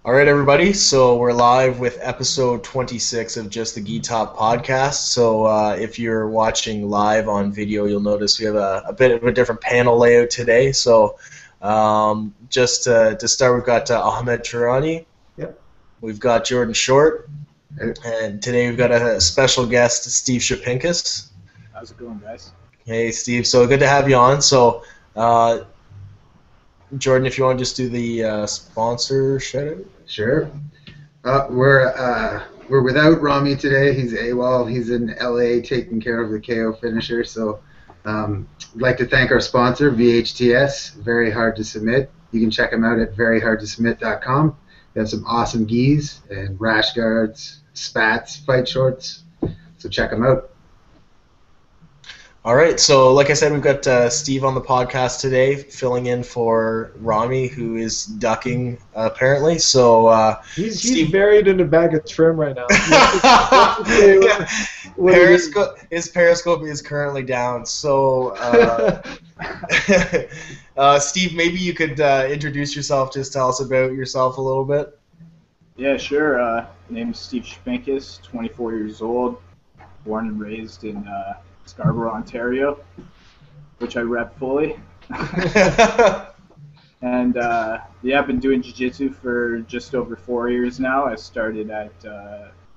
All right, everybody. So we're live with episode 26 of Just the Gi Top podcast. So if you're watching live on video, you'll notice we have a bit of a different panel layout today. So just to start, we've got Ahmed Turani. Yep. We've got Jordan Short. Hey. And today we've got a special guest, Steve Shapinkas. How's it going, guys? Hey, Steve. So good to have you on. So Jordan, if you want to just do the sponsor shout out. Sure. We're without Rami today. He's AWOL. He's in LA taking care of the KO finisher. So I'd like to thank our sponsor, VHTS, Very Hard to Submit. You can check them out at veryhardtosubmit.com. They have some awesome gis and rash guards, spats, fight shorts. So check them out. All right, so like I said, we've got Steve on the podcast today, filling in for Rami, who is ducking apparently. So he's buried in a bag of trim right now. His Periscope is currently down. So Steve, maybe you could introduce yourself. Just tell us about yourself a little bit. Yeah, sure. Name's Steve Shapinkas, 24 years old, born and raised in Scarborough, Ontario, which I rep fully. And I've been doing jiu-jitsu for just over 4 years now. I started at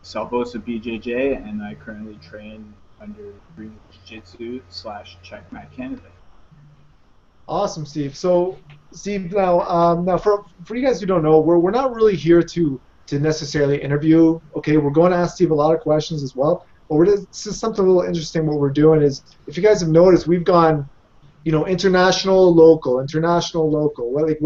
Salvosa BJJ, and I currently train under Green Jiu-Jitsu / Checkmat Canada. Awesome, Steve. So, Steve, now for you guys who don't know, we're not really here to necessarily interview. Okay, we're going to ask Steve a lot of questions as well. But this is something a little interesting. What we're doing is, if you guys have noticed, we've gone, international, local. Like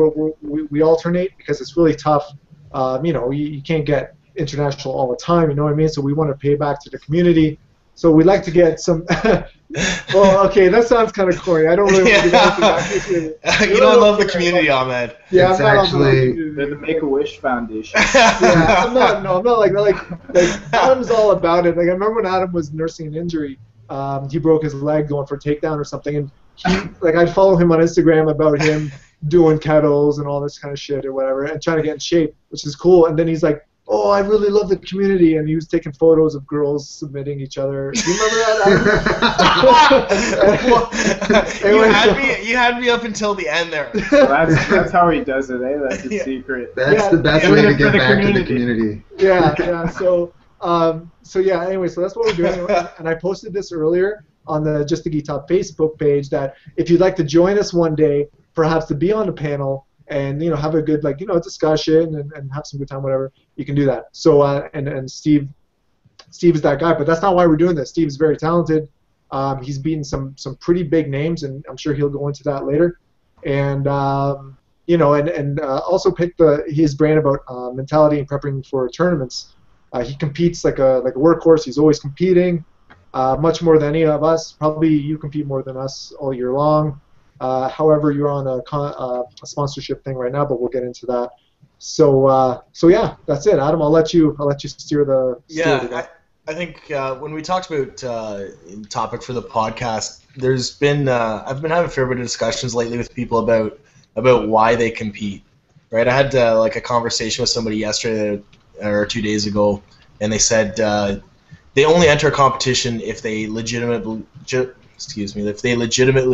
we alternate because it's really tough. You can't get international all the time. You know what I mean? So we want to pay back to the community. So we'd like to get some. Well, okay, that sounds kind of corny. I don't really want to get back to the community. You know, I love the community, Ahmed. Yeah, It's I'm not actually- They're the Make-A-Wish Foundation. Yeah, I'm not like Adam's all about it. Like I remember when Adam was nursing an injury, he broke his leg going for a takedown or something, and I'd follow him on Instagram about him doing kettles and all this kind of shit or whatever, and trying to get in shape, which is cool. And then he's like, "Oh, I really love the community," and he was taking photos of girls submitting each other. Do you remember that, Adam? You had me up until the end there. So that's how he does it, eh? That's his secret. That's the best way to get back to the community. Yeah. So anyway, so that's what we're doing. And I posted this earlier on the Just the Gi Top Facebook page that if you'd like to join us one day, perhaps to be on the panel and have a good discussion and have some good time, whatever, you can do that. So and Steve is that guy, but that's not why we're doing this. Steve's very talented. He's beaten some pretty big names, and I'm sure he'll go into that later. And also picked his brand about mentality and prepping for tournaments. He competes like a workhorse. He's always competing, much more than any of us. Probably you compete more than us all year long. However, you're on a sponsorship thing right now, but we'll get into that. So yeah, that's it. Adam, I'll let you steer the. I think when we talked about topic for the podcast, there's been I've been having a fair bit of discussions lately with people about why they compete. Right, I had a conversation with somebody yesterday or 2 days ago, and they said they only enter a competition if they legitimately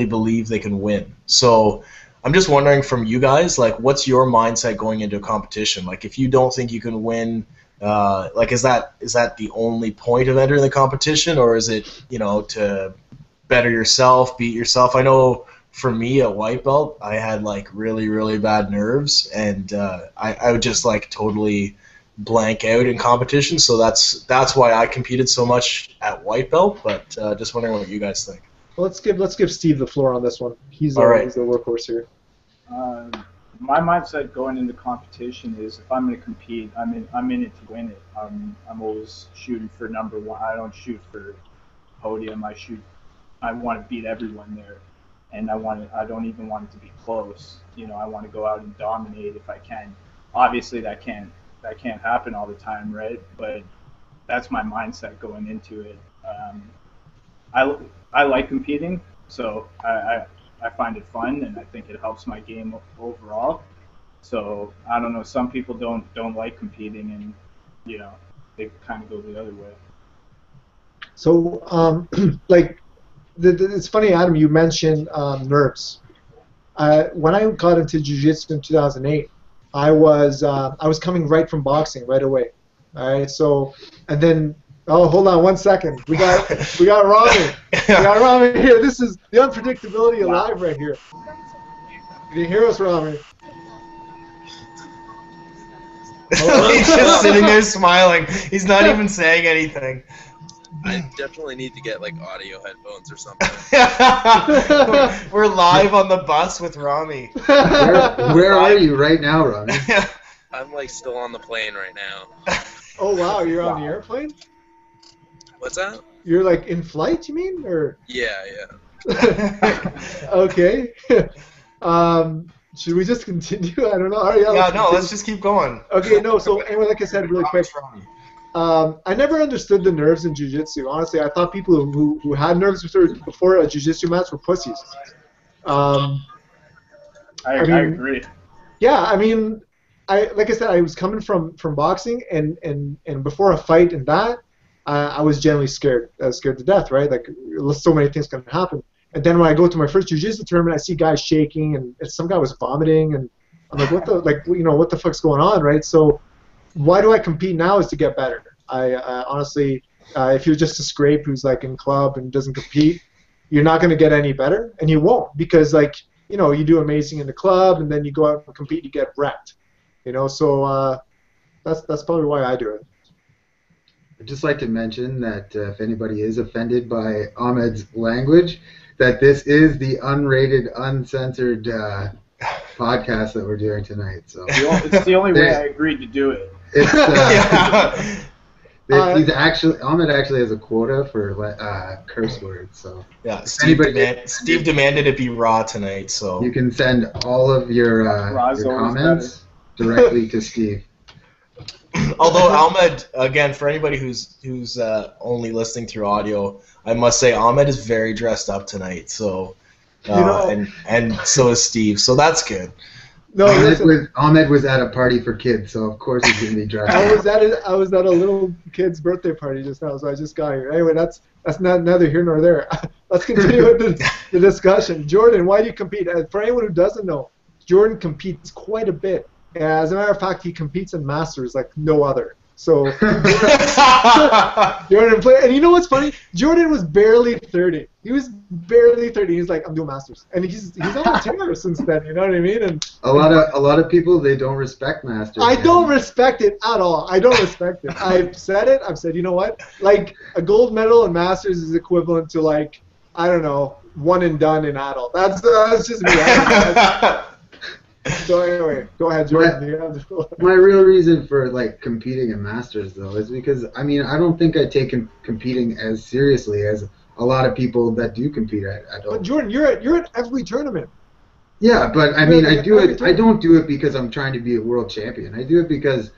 believe they can win. So I'm just wondering from you guys, what's your mindset going into a competition? If you don't think you can win, is that the only point of entering the competition, or is it to better yourself, beat yourself? I know for me at white belt, I had really, really bad nerves, and I would just totally blank out in competition. So that's why I competed so much at white belt. But just wondering what you guys think. Well, let's give Steve the floor on this one. He's the workhorse here. My mindset going into competition is if I'm going to compete, I'm in it to win it. I'm always shooting for number one. I don't shoot for podium. I want to beat everyone there, and I don't even want it to be close. I want to go out and dominate if I can. Obviously, that can't happen all the time, right? But that's my mindset going into it. I like competing, so I find it fun, and I think it helps my game overall. So I don't know. Some people don't like competing, and they kind of go the other way. So like it's funny, Adam. You mentioned nerves. When I got into jiu-jitsu in 2008, I was coming right from boxing right away. All right, so and then hold on 1 second. We got Rami. We got Rami here. This is the unpredictability alive right here. Can you hear us, Rami? He's just sitting there smiling. He's not even saying anything. I definitely need to get like audio headphones or something. We're live on the bus with Rami. Where are you right now, Rami? I'm like still on the plane right now. Oh wow, you're on the airplane? What's that? You're like in flight, you mean, or? Yeah. Okay. Should we just continue? I don't know. All right, let's just keep going. Okay, no. So anyway, like I said, really quick. I never understood the nerves in jiu-jitsu. Honestly, I thought people who had nerves before a jiu-jitsu match were pussies. I agree. Yeah, I mean, like I said, I was coming from boxing, and before a fight and that, I was generally scared. I was scared to death, right? Like, so many things can happen. And then when I go to my first jiu-jitsu tournament, I see guys shaking, and some guy was vomiting, and I'm like, what the fuck's going on, right? So why do I compete now is to get better. I honestly, if you're just a scrape who's like in club and doesn't compete, you're not going to get any better, and you won't, because you do amazing in the club, and then you go out and compete, you get wrecked. So that's probably why I do it. I'd just like to mention that if anybody is offended by Ahmed's language, that this is the unrated, uncensored podcast that we're doing tonight. So it's the only way I agreed to do it. Ahmed actually has a quota for curse words. So yeah, Steve demanded it be raw tonight. So you can send all of your comments directly to Steve. Although Ahmed, again, for anybody who's only listening through audio, I must say Ahmed is very dressed up tonight. So, and so is Steve. So that's good. No, Ahmed was at a party for kids, so of course he's gonna be dressed. I was at a little kid's birthday party just now, so I just got here. Anyway, that's neither here nor there. Let's continue with the discussion. Jordan, why do you compete? For anyone who doesn't know, Jordan competes quite a bit. As a matter of fact, he competes in Masters like no other. So Jordan played, and you know what's funny? Jordan was barely 30. He was barely 30. He's like, I'm doing Masters, and he's on a tear since then. You know what I mean? And a lot of people, they don't respect Masters. I don't respect it at all. I don't respect it. I've said it. I've said, you know what? Like a gold medal in Masters is equivalent to like, I don't know, one and done in adult. That's just me. So anyway, go ahead, Jordan. My real reason for competing in Masters though is because I don't think I take competing as seriously as a lot of people that do compete. I don't. But Jordan, you're at every tournament. Yeah, but I do it. I don't do it because I'm trying to be a world champion. I do it because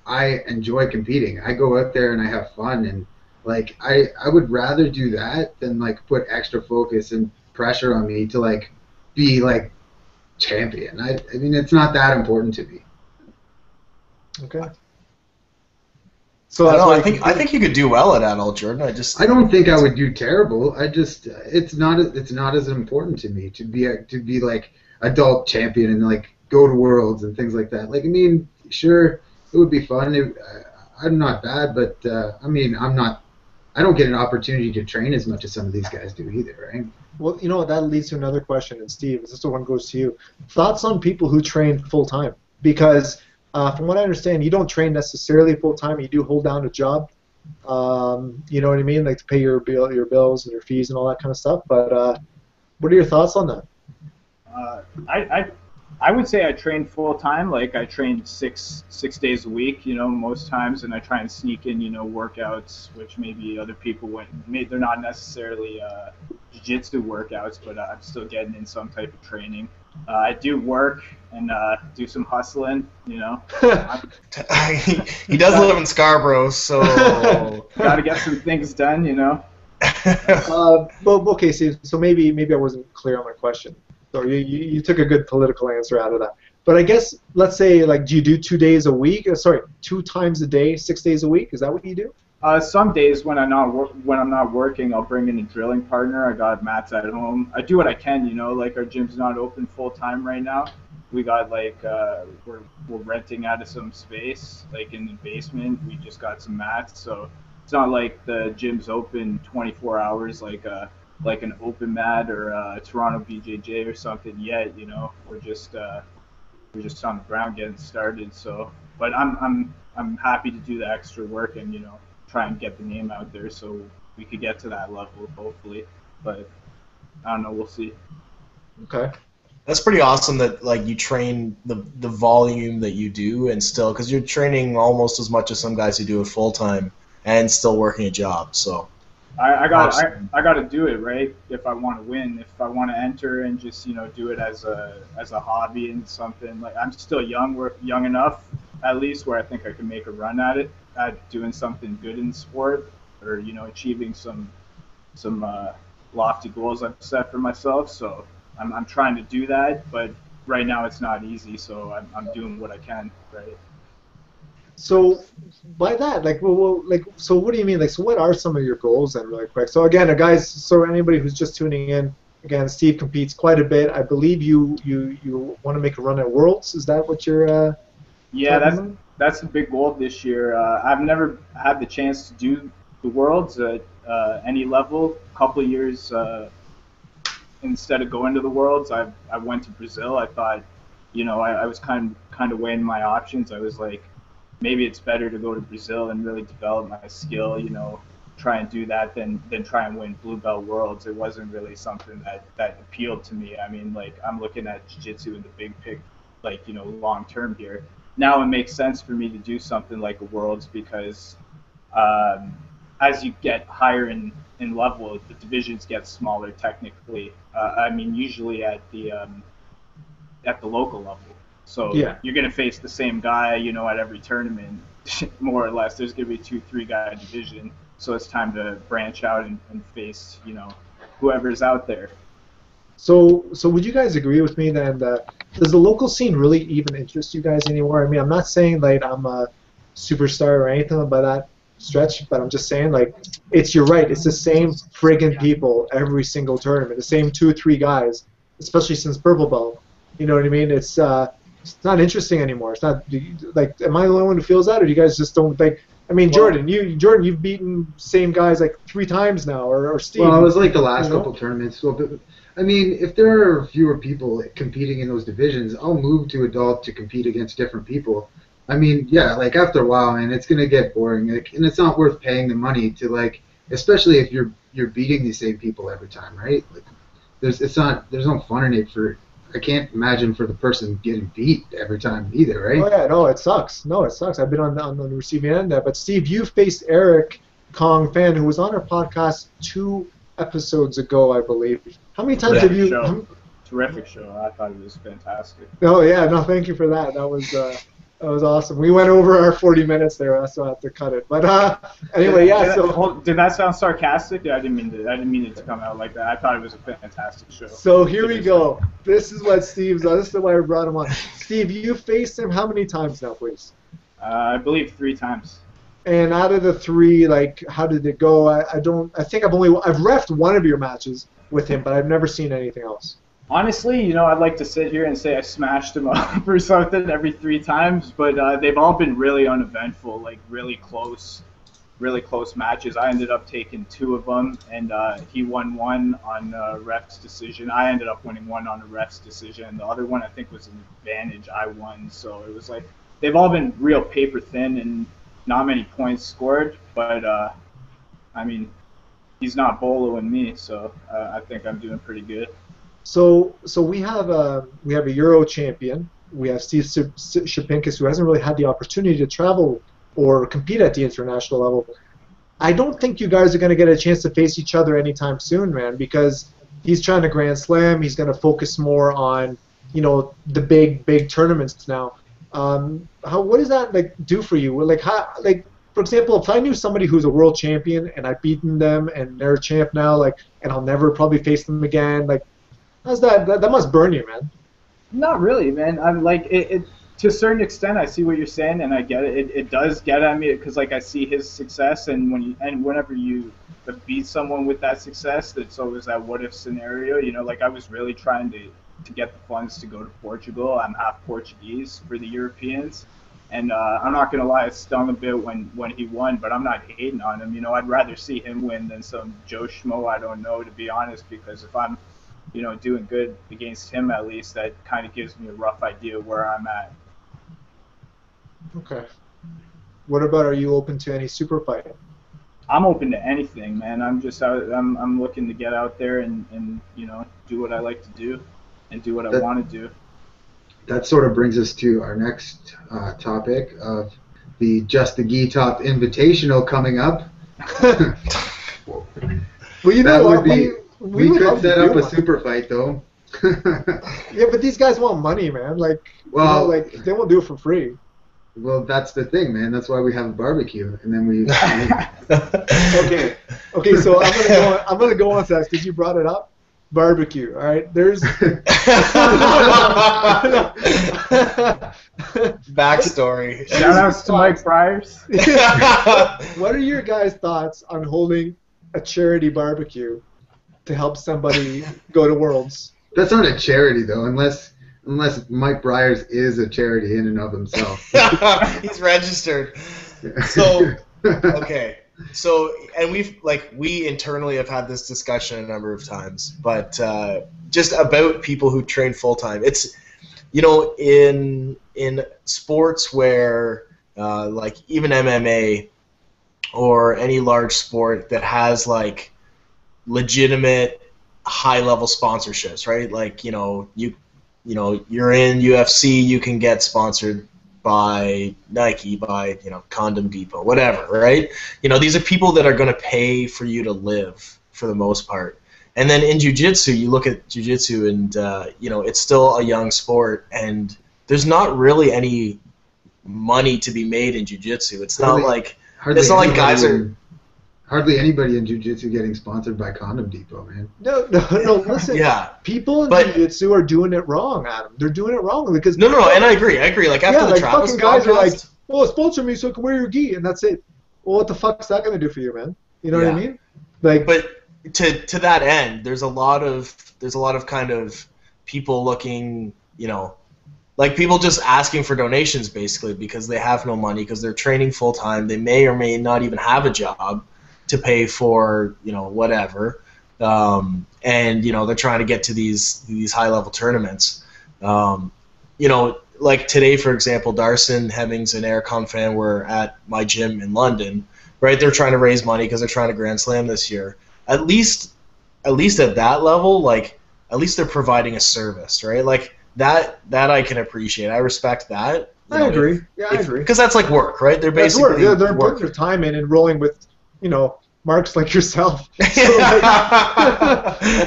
I enjoy competing. I go out there and I have fun, and I would rather do that than put extra focus and pressure on me to be champion. I mean, it's not that important to me. Okay. So I think you could do well at adult, Jordan. I don't think I would do terrible. It's not as important to me to be adult champion and go to worlds and things like that. Sure, it would be fun. I'm not bad, but I don't get an opportunity to train as much as some of these guys do either, right? Well, that leads to another question, and Steve, this one goes to you. Thoughts on people who train full-time? Because from what I understand, you don't train necessarily full-time. You do hold down a job, you know what I mean, to pay your bills and your fees and all that kind of stuff. But what are your thoughts on that? I would say I train full-time. I train six days a week, most times, and I try and sneak in, workouts, which maybe other people wouldn't. They're not necessarily jiu-jitsu workouts, but I'm still getting in some type of training. I do work and do some hustling, He does live in Scarborough, so got to get some things done, Okay, Steve. So maybe I wasn't clear on my question. So you took a good political answer out of that. But I guess let's say like, do you do 2 days a week? Sorry, 2 times a day, 6 days a week? Is that what you do? Some days when I'm not working, I'll bring in a drilling partner. I got mats at home. I do what I can, you know. Like our gym's not open full time right now. We got like we're renting out of some space, like in the basement. We just got some mats, so it's not like the gym's open 24 hours like an open mat or Toronto BJJ or something yet. You know, we're just on the ground getting started. So, but I'm happy to do the extra work and, you know, try and get the name out there so we could get to that level, hopefully. But I don't know, we'll see. Okay. That's pretty awesome that like you train the volume that you do and still, because you're training almost as much as some guys who do it full time and still working a job. So I got to do it, right? If I want to win, if I want to enter and just, you know, do it as a hobby and something. Like I'm still young, we're young enough at least where I think I can make a run at it, at doing something good in sport, or, you know, achieving some lofty goals I've set for myself. So I'm trying to do that, but right now it's not easy. So I'm doing what I can, right? So by that, like, so what do you mean? Like, so what are some of your goals then, really quick? So again, guys, so anybody who's just tuning in, again, Steve competes quite a bit. I believe you want to make a run at Worlds. Is that what you're? Yeah, that's the big goal this year. I've never had the chance to do the Worlds at any level. A couple of years instead of going to the Worlds, I went to Brazil. I thought, you know, I was kind of weighing my options. I was like, maybe it's better to go to Brazil and really develop my skill, you know, try and do that than try and win Blue Belt Worlds. It wasn't really something that appealed to me. I mean, like, I'm looking at jiu-jitsu in the big pic, like, you know, long term here. Now it makes sense for me to do something like a Worlds because as you get higher in level, the divisions get smaller technically. I mean, usually at the local level. So yeah, you're going to face the same guy, you know, at every tournament, more or less. There's going to be 2-3 guy division. So it's time to branch out and face, you know, whoever's out there. So would you guys agree with me then that does the local scene really even interest you guys anymore? I mean, I'm not saying like I'm a superstar or anything by that stretch, but I'm just saying like you're right. It's the same friggin' people every single tournament, the same 2 or 3 guys, especially since Purple Belt. You know what I mean? It's not interesting anymore. It's not like, am I the only one who feels that, or do you guys just don't think? I mean, Jordan, you've beaten same guys like 3 times now, or Steve. Well, it was like the last couple tournaments. So, I mean, if there are fewer people competing in those divisions, I'll move to adult to compete against different people. I mean, yeah, like after a while, man, it's gonna get boring, like, and it's not worth paying the money to, like, especially if you're beating the same people every time, right? Like, there's no fun in it I can't imagine for the person getting beat every time either, right? Oh yeah, no, it sucks. No, it sucks. I've been on the receiving end there. But Steve, you faced Eric Kong Fan, who was on our podcast 2 episodes ago, I believe. How many times have you? Terrific show. I thought it was fantastic. Oh yeah, no, thank you for that. That was awesome. We went over our 40 minutes there, so I have to cut it. But anyway, yeah. Did that sound sarcastic? Yeah, I didn't mean it to come out like that. I thought it was a fantastic show. So here we go. This is what Steve's. This is why I brought him on. Steve, you faced him how many times now, please? I believe 3 times. And out of the 3, like, how did it go? I think I've refed one of your matches with him, but I've never seen anything else. Honestly, you know, I'd like to sit here and say I smashed him up or something every 3 times, but they've all been really uneventful, like really close matches. I ended up taking 2 of them, and he won 1 on a ref's decision. I ended up winning 1 on a ref's decision. The other one I think was an advantage. I won, so it was like they've all been real paper thin and not many points scored. But I mean, he's not boloing me, so I think I'm doing pretty good. So we have a Euro champion. We have Steve Shapinkas, who hasn't really had the opportunity to travel or compete at the international level. I don't think you guys are going to get a chance to face each other anytime soon, man, because he's trying to Grand Slam. He's going to focus more on, you know, the big tournaments now. What does that like do for you? Like, for example, if I knew somebody who's a world champion and I've beaten them and they're a champ now, like, and I'll never probably face them again, like, how's that? That must burn you, man. Not really, man. I'm like it to a certain extent. I see what you're saying, and I get it. It does get at me because like I see his success, and whenever you beat someone with that success, it's always that what if scenario. You know, like I was really trying to get the funds to go to Portugal. I'm half Portuguese for the Europeans, and I'm not gonna lie, it stung a bit when he won, but I'm not hating on him. You know, I'd rather see him win than some Joe Schmo I don't know, to be honest, because if I'm doing good against him, at least that kind of gives me a rough idea of where I'm at. Okay. What about, are you open to any super fight? I'm open to anything, man. I'm looking to get out there and do what I like to do and do what I want to do. That sort of brings us to our next topic of the Just the Gi Top Invitational coming up. Well, you know what? We could set up a super fight, though. Yeah, but these guys want money, man. Like, well, like they won't do it for free. Well, that's the thing, man. That's why we have a barbecue, and then we. Okay. So I'm gonna go on to that because you brought it up. Barbecue. All right. There's. Backstory. Shout outs to Mike Bryars. What are your guys' thoughts on holding a charity barbecue to help somebody go to Worlds? That's not a charity, though, unless Mike Bryars is a charity in and of himself. He's registered. So, okay. So, and we internally have had this discussion a number of times, but just about people who train full time. It's, in sports where like even MMA or any large sport that has like legitimate high level sponsorships, right? Like, you're in UFC, you can get sponsored by Nike, by, Condom Depot, whatever, right? These are people that are going to pay for you to live for the most part. And then in jiu-jitsu, you look at jiu-jitsu and, it's still a young sport and there's not really any money to be made in jiu-jitsu. It's not like guys are... Hardly anybody in jiu-jitsu getting sponsored by Condom Depot, man. No, listen. Yeah. People in jiu-jitsu are doing it wrong, Adam. They're doing it wrong because... No, and I agree. Like, after the Travis fucking guys podcast, are like, well, sponsor me so I can wear your gi, and that's it. Well, what the fuck's that going to do for you, man? You know what I mean? Like, but to that end, there's a lot of kind of people looking, like people just asking for donations basically because they have no money because they're training full time. They may or may not even have a job to pay for, whatever, and they're trying to get to these high level tournaments. Like today, for example, Darson Hemmings and Eric Confan were at my gym in London, right? They're trying to raise money because they're trying to Grand Slam this year. At least at that level, like at least they're providing a service, right? Like that I can appreciate. I respect that. I agree. I agree. Because that's like work, right? They're basically they're putting their time in and rolling with, marks like yourself. So,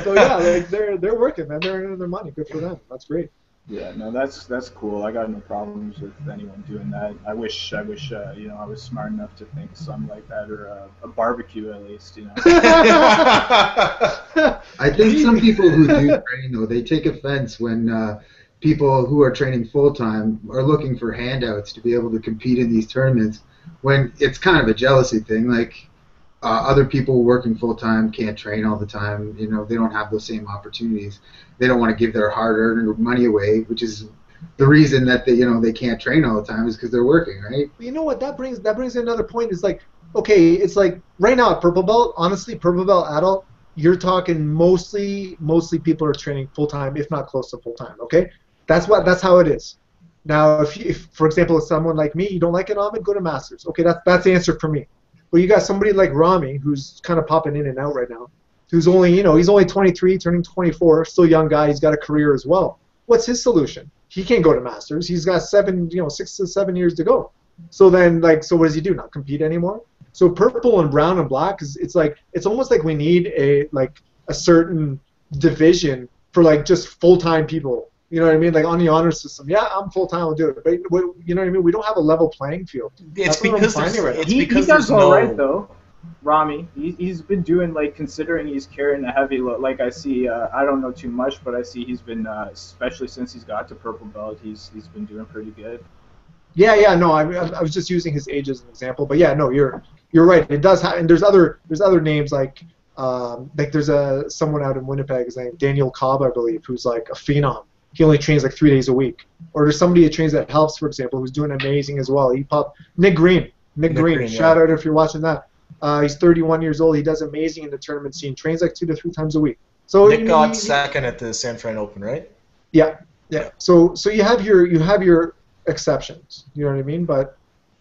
they're working, man. They're earning their money. Good for them. That's great. Yeah, no, that's cool. I got no problems with anyone doing that. I wish I was smart enough to think of something like that, or a barbecue at least. I think some people who do train, though, they take offense when people who are training full time are looking for handouts to be able to compete in these tournaments. When it's kind of a jealousy thing, like. Other people working full time can't train all the time. They don't have those same opportunities. They don't want to give their hard-earned money away, which is the reason that they can't train all the time is because they're working, right? You know what? That brings another point. Is like, okay, it's like right now at Purple Belt. Honestly, Purple Belt adult, you're talking mostly people are training full time, if not close to full time. Okay, that's how it is. Now, if for example, if someone like me, you don't like it, Ahmed, go to Masters. Okay, that's the answer for me. But you got somebody like Rami, who's kind of popping in and out right now, who's only, he's only 23, turning 24, still a young guy. He's got a career as well. What's his solution? He can't go to Masters. He's got 6 to 7 years to go. So then, so what does he do? Not compete anymore? So purple and brown and black it's almost like we need a certain division for just full-time people. You know what I mean? Like on the honor system. Yeah, I'm full-time, I'll do it. But you know what I mean? We don't have a level playing field. It's because he does all right, though. Rami, he's been doing, like, considering he's carrying a heavy load. Like, I see, I don't know too much, but I see he's been, especially since he's got to purple belt, he's been doing pretty good. Yeah, no, I was just using his age as an example, but yeah, no, you're right. It does happen. And there's other names like there's someone out in Winnipeg, his name Daniel Cobb, I believe, who's like a phenom. He only trains like 3 days a week. Or there's somebody that trains at Helps, for example, who's doing amazing as well. He popped Nick Green. Nick Green, shout out if you're watching that. He's 31 years old. He does amazing in the tournament scene. Trains like 2 to 3 times a week. So Nick got second at the San Fran Open, right? Yeah. So you have your exceptions. You know what I mean? But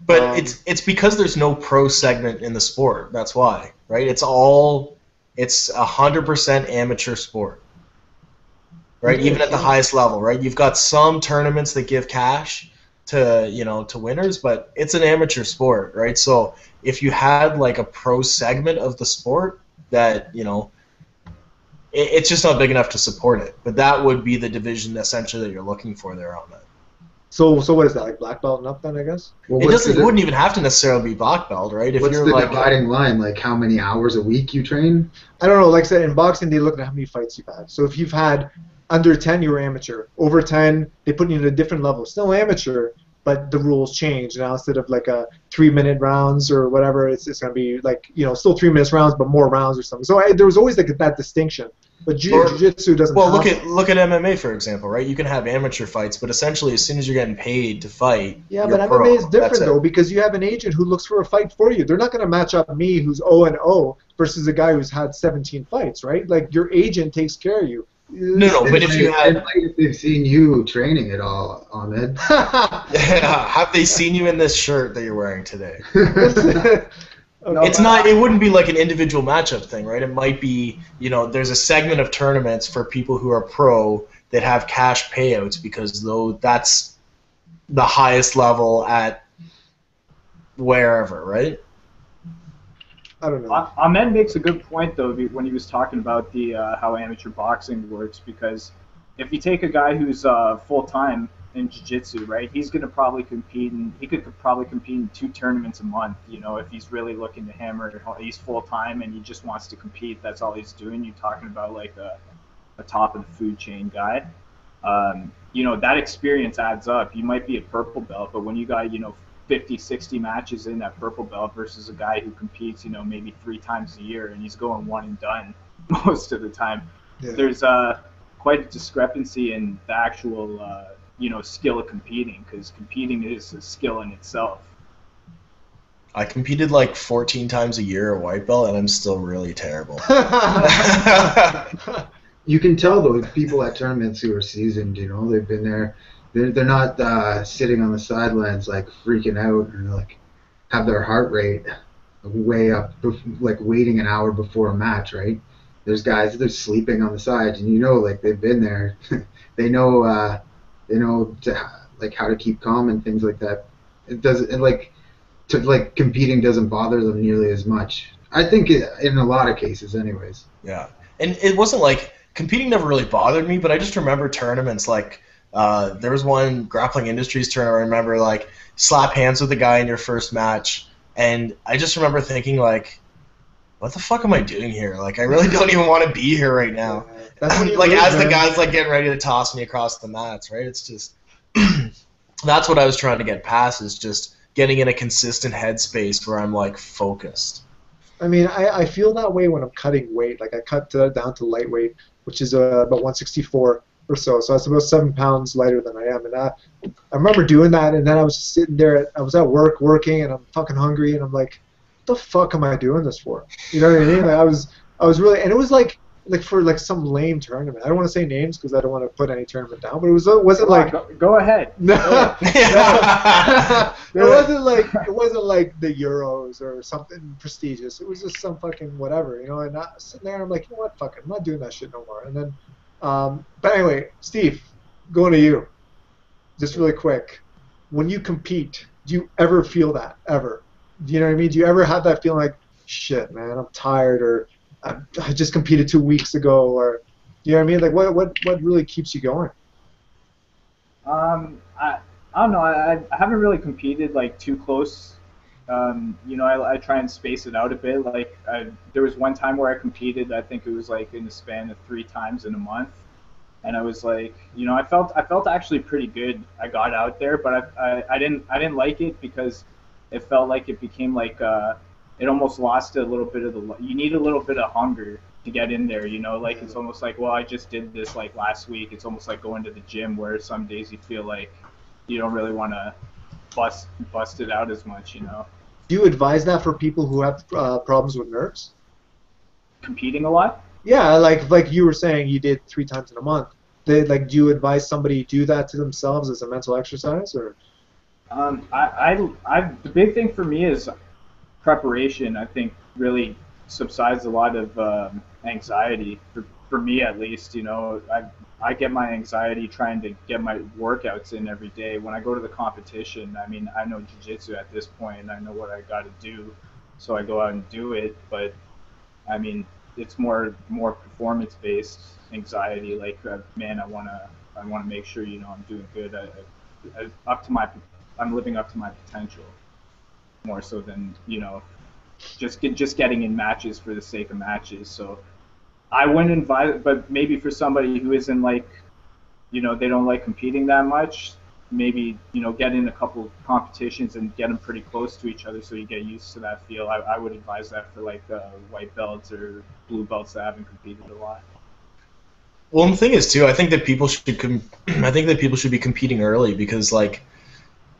it's because there's no pro segment in the sport. That's why, right? It's 100% amateur sport, right? Even at the highest level, right? You've got some tournaments that give cash to winners, but it's an amateur sport, right? So if you had like a pro segment of the sport that it's just not big enough to support it. But that would be the division essentially that you're looking for there on that. So what is that, like black belt and up then, I guess? Well, it wouldn't even have to necessarily be black belt, right? If what's you're the like dividing line? Like how many hours a week you train? I don't know. Like I said, in boxing, they look at how many fights you've had. So if you've had under 10, you're amateur. Over 10, they put you in a different level. Still amateur, but the rules change. Now instead of like a 3-minute rounds or whatever, it's going to be like, still 3 minutes rounds, but more rounds or something. So there was always like that distinction. But jiu-jitsu doesn't. Well, look at MMA for example, right? You can have amateur fights, but essentially as soon as you're getting paid to fight, yeah, but MMA is different though because you have an agent who looks for a fight for you. They're not going to match up me, who's 0-0, versus a guy who's had 17 fights, right? Like your agent takes care of you. No, but if you had, if they've seen you training at all, Ahmed. Yeah, have they seen you in this shirt that you're wearing today? Okay. It's not. It wouldn't be like an individual matchup thing, right? It might be, there's a segment of tournaments for people who are pro that have cash payouts because that's the highest level at wherever, right? I don't know. Ahmed makes a good point though when he was talking about the how amateur boxing works, because if you take a guy who's full time in jiu-jitsu, right, he could probably compete in 2 tournaments a month, if he's really looking to hammer. He's full time and he just wants to compete. That's all he's doing. You're talking about like a top of the food chain guy. That experience adds up. You might be a purple belt, but when you got 50, 60 matches in that purple belt versus a guy who competes, maybe 3 times a year and he's going one and done most of the time. Yeah. There's quite a discrepancy in the actual, skill of competing, because competing is a skill in itself. I competed like 14 times a year at white belt, and I'm still really terrible. You can tell those people at tournaments who are seasoned, they've been there. They're not sitting on the sidelines like freaking out and like have their heart rate way up, like waiting an hour before a match, right? There's guys that are sleeping on the sides, and like they've been there. They know like how to keep calm and things like that. It doesn't competing doesn't bother them nearly as much. I think in a lot of cases, anyways. Yeah, and it wasn't like competing never really bothered me, but I just remember tournaments like. There was one Grappling Industries tournament. I remember like slap hands with the guy in your first match, and I just remember thinking like, "What the fuck am I doing here? Like, I really don't even want to be here right now." Like as the guy's like getting ready to toss me across the mats, right? It's just that's what I was trying to get past, is just getting in a consistent headspace where I'm like focused. I mean, I feel that way when I'm cutting weight. Like I cut down to lightweight, which is about 164. Or so it's about 7 pounds lighter than I am, and I remember doing that, and then I was sitting there, I was at work working, and I'm fucking hungry, and I'm like, what the fuck am I doing this for? You know what I mean? Like I was really, and it was like for like some lame tournament. I don't want to say names because I don't want to put any tournament down, but it wasn't like go ahead. No, it wasn't like the Euros or something prestigious. It was just some fucking whatever, And I sitting there, and I'm like, you know what, fuck it, I'm not doing that shit no more, and then. But anyway, Steve, going to you, just really quick. When you compete, do you ever feel that, ever? Do you know what I mean? Do you ever have that feeling like, shit, man, I'm tired, or I just competed 2 weeks ago, or, you know what I mean? Like, what really keeps you going? I don't know. I haven't really competed like too close You know, I try and space it out a bit. Like there was one time where I competed. I think it was like in the span of 3 times in a month, and I was like, you know, I felt actually pretty good. I got out there, but I didn't like it because it felt like it became like it almost lost a little bit of the. You need a little bit of hunger to get in there. You know, like it's almost like, well, I just did this like last week. It's almost like going to the gym where some days you feel like you don't really want to bust it out as much. You know. Do you advise that for people who have problems with nerves? Competing a lot? Yeah, like you were saying, you did 3 times in a month. Like, do you advise somebody do that to themselves as a mental exercise, or? The big thing for me is preparation. I think really subsides a lot of anxiety for me at least. You know, I get my anxiety trying to get my workouts in every day. When I go to the competition, I mean, I know jiu-jitsu at this point, and I know what I got to do, so I go out and do it. But I mean, it's more performance-based anxiety. Like, man, I wanna make sure you know I'm doing good. I'm living up to my potential more so than you know just getting in matches for the sake of matches. So I wouldn't invite, but maybe for somebody who isn't like, you know, they don't like competing that much, maybe, you know, get in a couple competitions and get them pretty close to each other so you get used to that feel. I would advise that for like white belts or blue belts that haven't competed a lot. Well, the thing is too, I think that people should I think that people should be competing early because like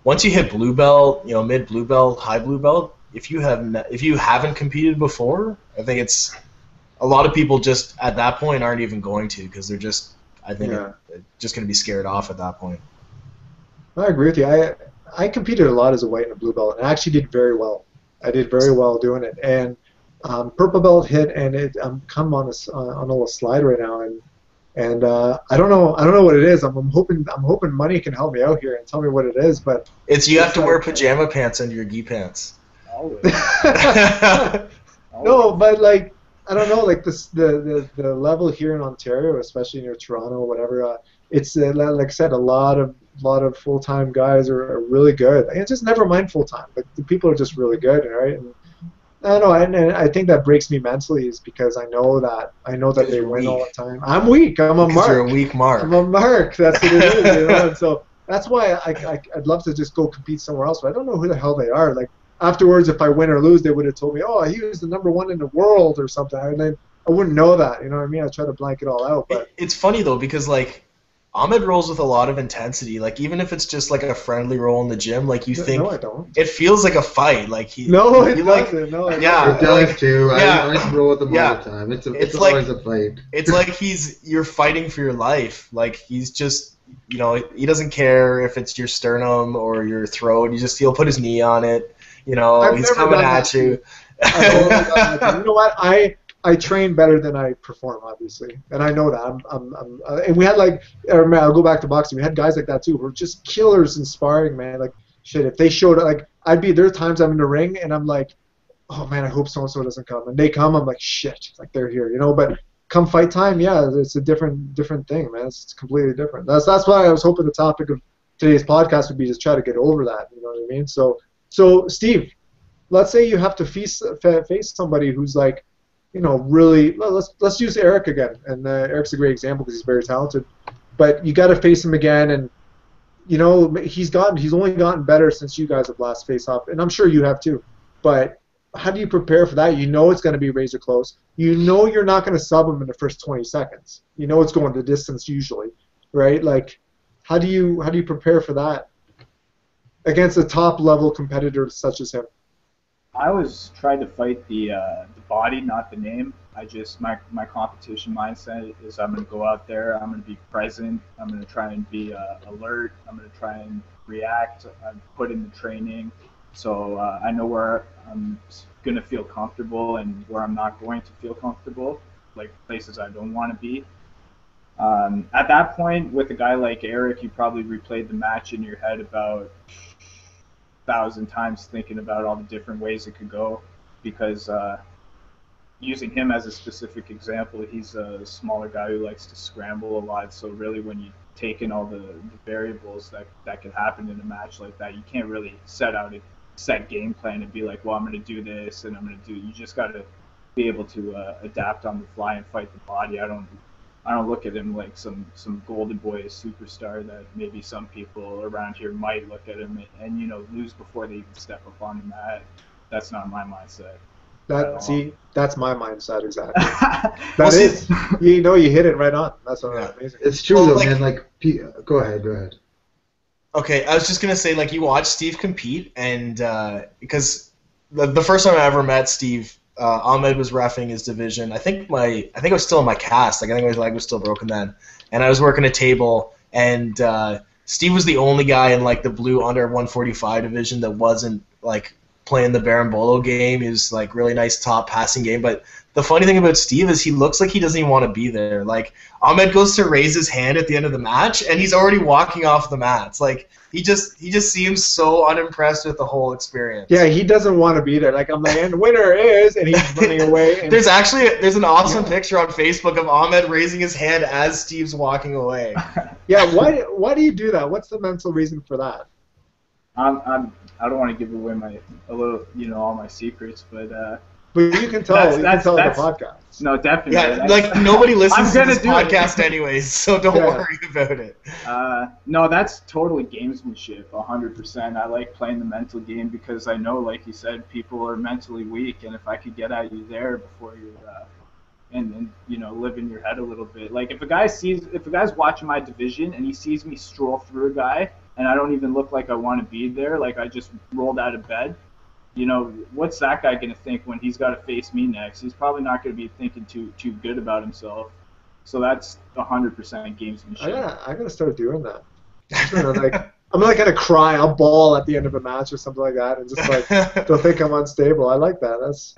once you hit blue belt, you know, mid blue belt, high blue belt, if you haven't competed before, I think it's a lot of people just at that point aren't even going to because they're just just going to be scared off at that point. I agree with you. I competed a lot as a white and a blue belt, and I actually did very well. I did very well doing it, and purple belt hit, and I'm come on a little slide right now, and I don't know what it is. I'm hoping money can help me out here and tell me what it is, but you have to wear pajama pants under your gi pants. Always. No, but like I don't know, like the level here in Ontario, especially near Toronto or whatever, it's like I said, a lot of full-time guys are really good. And just never mind full-time, but the people are just really good, right? And I don't know, and I think that breaks me mentally is because I know that they win all the time. I'm weak. I'm a mark. You're a weak mark. I'm a mark. That's what it is. You know? And so that's why I'd love to just go compete somewhere else, but I don't know who the hell they are. Like afterwards, if I win or lose, they would have told me, oh, he was the #1 in the world or something, and then I wouldn't know that. You know what I mean? I try to blank it all out. But it's funny though because like Ahmed rolls with a lot of intensity. Like even if it's just like a friendly roll in the gym, like you think I don't. It feels like a fight. Like it doesn't. Like, no, it yeah, it does too. Yeah, I roll with him all the time. It's like, always a fight. It's like you're fighting for your life. Like he's just, you know, he doesn't care if it's your sternum or your throat. He'll put his knee on it. You know, he's coming at you. You know what? I train better than I perform, obviously, and I know that. And we had I'll go back to boxing. We had guys like that too, who were just killers in sparring, man. Like shit, if they showed like there are times I'm in the ring and I'm like, oh man, I hope so and so doesn't come, and they come, I'm like shit, like they're here, you know. But come fight time, yeah, it's a different thing, man. It's completely different. That's why I was hoping the topic of today's podcast would be to try to get over that. You know what I mean? So Steve, let's say you have to face somebody who's like, you know, really, let's use Eric again, and Eric's a great example because he's very talented. But you got to face him again, and you know he's only gotten better since you guys have last faced off, and I'm sure you have too. But how do you prepare for that? You know it's going to be razor close. You know you're not going to sub him in the first 20 seconds. You know it's going the distance usually, right? Like, how do you prepare for that against a top level competitor such as him? I always try to fight the body, not the name. My competition mindset is I'm going to go out there, I'm going to be present, I'm going to try and be alert, I'm going to try and react, I'm put in the training, so I know where I'm going to feel comfortable and where I'm not going to feel comfortable, like places I don't want to be. At that point, with a guy like Eric, you probably replayed the match in your head about 1,000 times thinking about all the different ways it could go because using him as a specific example, he's a smaller guy who likes to scramble a lot, so really when you take in all the variables that could happen in a match like that, you can't really set out set game plan and be like, well, I'm going to do this and I'm going to do. You just got to be able to adapt on the fly and fight the body. I don't look at him like some golden boy superstar that maybe some people around here might look at him and lose before they even step up on the mat. That's not my mindset. That's my mindset exactly. Well, you hit it right on. That's amazing. It's true though, man. Like, go ahead. Okay, I was just gonna say, like, you watch Steve compete, and because the first time I ever met Steve, Ahmed was reffing his division. I think I was still in my cast. Like, I think my leg was still broken then, and I was working a table, and Steve was the only guy in like the blue under 145 division that wasn't like playing the Berimbolo game. He was like really nice top passing game, but the funny thing about Steve is he looks like he doesn't even want to be there. Like, Ahmed goes to raise his hand at the end of the match, and he's already walking off the mats. Like, he just seems so unimpressed with the whole experience. Yeah, he doesn't want to be there. Like, I'm like, and the winner is, and he's running away. And there's an awesome picture on Facebook of Ahmed raising his hand as Steve's walking away. Yeah, why do you do that? What's the mental reason for that? I don't want to give away all my secrets, but you can tell. You can tell in the podcast. No, definitely. Yeah, like nobody listens to this podcast anyways, so don't worry about it. No, that's totally gamesmanship, 100%. I like playing the mental game because I know, like you said, people are mentally weak, and if I could get at you there before you're and live in your head a little bit. Like, if a guy's watching my division and he sees me stroll through a guy and I don't even look like I want to be there, like I just rolled out of bed, what's that guy going to think when he's got to face me next? He's probably not going to be thinking too good about himself. So that's 100% gamesmanship. I gotta start doing that. I'm like gonna cry. I'll bawl at the end of a match or something like that, and just like they'll think I'm unstable. I like that. That's.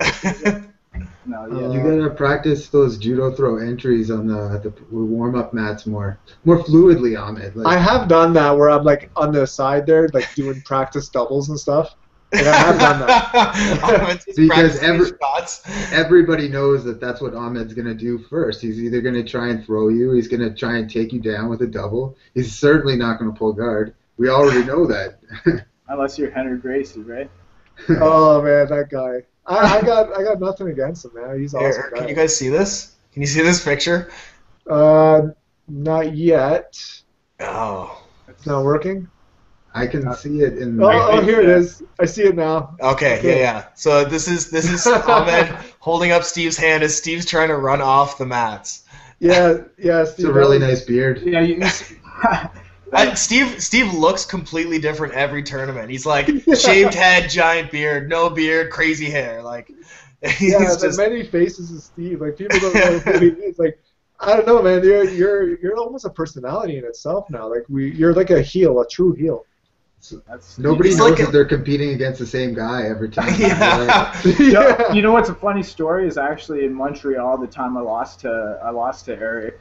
No, yeah. You gotta practice those judo throw entries on the warm up mats more fluidly, Ahmed. I have done that where I'm like on the side there, like doing practice doubles and stuff. Like, I have done that. Because everybody knows that's what Ahmed's gonna do first. He's either gonna try and throw you, he's gonna try and take you down with a double. He's certainly not gonna pull guard. We already know that. Unless you're Henry Gracie, right? Oh man, that guy. I got nothing against him, man. He's awesome. Can you guys see this? Can you see this picture? Not yet. Oh. It's not working? I can see it in. Oh, here it is. I see it now. Okay, yeah. So this is Ahmed holding up Steve's hand as Steve's trying to run off the mats. Yeah. It's a really nice beard. Yeah, Steve looks completely different every tournament. He's like shaved head, giant beard, no beard, crazy hair. Like, the many faces of Steve. Like, people don't know who he is. Like, I don't know, man. You're almost a personality in itself now. Like, you're like a heel, a true heel. Nobody knows that they're competing against the same guy every time. Yeah. You know what's a funny story is actually in Montreal, the time I lost to Eric.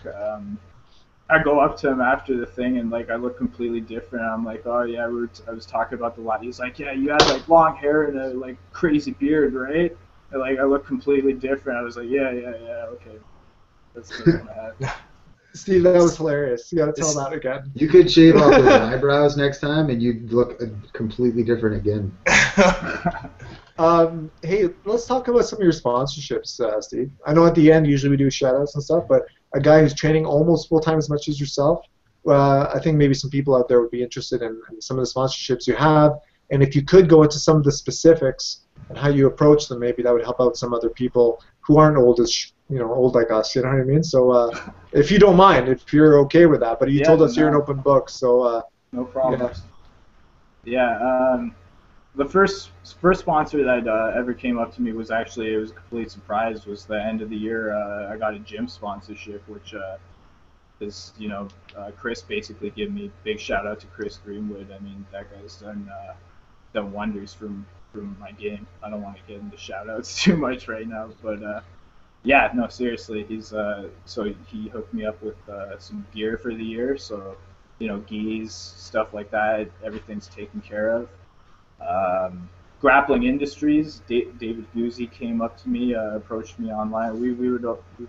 I go up to him after the thing and like I look completely different. I'm like, oh yeah, I was talking about the lot. He's like, yeah, you had like long hair and a like crazy beard, right? And like I look completely different. I was like, yeah, okay. That's what I had. Steve, that was hilarious. You gotta tell that again. You could shave off those eyebrows next time, and you'd look completely different again. Hey, let's talk about some of your sponsorships, Steve. I know at the end usually we do shout-outs and stuff, but a guy who's training almost full-time as much as yourself, I think maybe some people out there would be interested in some of the sponsorships you have, and if you could go into some of the specifics and how you approach them, maybe that would help out some other people who aren't old like us, you know what I mean? So if you don't mind, if you're okay with that, but you told us you're an open book, so no problem. The first sponsor that ever came up to me was actually, it was a complete surprise, was the end of the year I got a gym sponsorship, which is, Chris basically gave me big shout out to Chris Greenwood. I mean, that guy's done wonders from my game. I don't want to get into shout outs too much right now, but yeah, no, seriously, he's so he hooked me up with some gear for the year, so gis, stuff like that, everything's taken care of. Grappling Industries, David Guzzi came up to me, approached me online. We've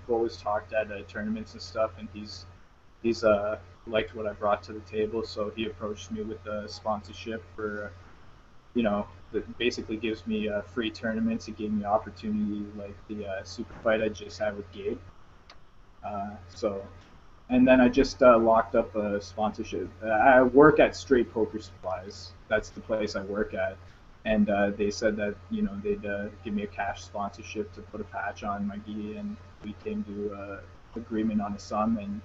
always talked at tournaments and stuff, and he's liked what I brought to the table, so he approached me with a sponsorship for you know, that basically gives me free tournaments. It gave me opportunity like the super fight I just had with Gabe. So, and then I just locked up a sponsorship. I work at Straight Poker Supplies. That's the place I work at. And they said that, you know, they'd give me a cash sponsorship to put a patch on my gi, and we came to agreement on a sum, and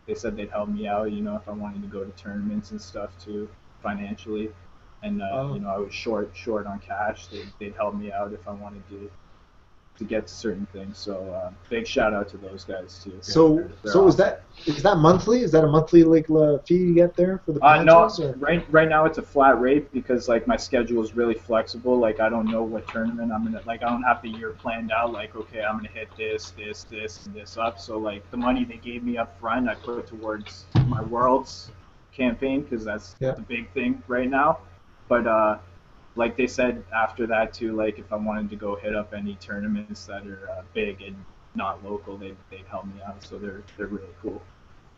they said they'd help me out, you know, if I wanted to go to tournaments and stuff too, financially. And you know, I was short on cash. They'd help me out if I wanted to get to certain things. So big shout out to those guys too. So They're is that monthly? Is that a monthly like fee you get there for the patches? No, right now it's a flat rate because like my schedule is really flexible. Like I don't know what tournament I'm gonna, like I don't have the year planned out. Like okay, I'm gonna hit this, and this up. So like the money they gave me up front, I put it towards my Worlds campaign because that's the big thing right now. But like they said after that too, like if I wanted to go hit up any tournaments that are big and not local, they'd help me out. So they're really cool.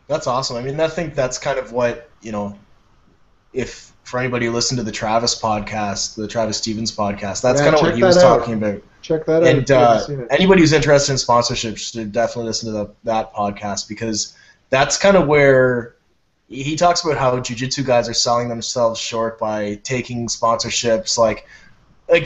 That's awesome. I mean, I think that's kind of what, you know, if for anybody who listened to the Travis podcast, the Travis Stevens podcast, that's kind of what he was talking about. Check that out. And anybody who's interested in sponsorships should definitely listen to that podcast, because that's kind of where he talks about how jiu-jitsu guys are selling themselves short by taking sponsorships. Like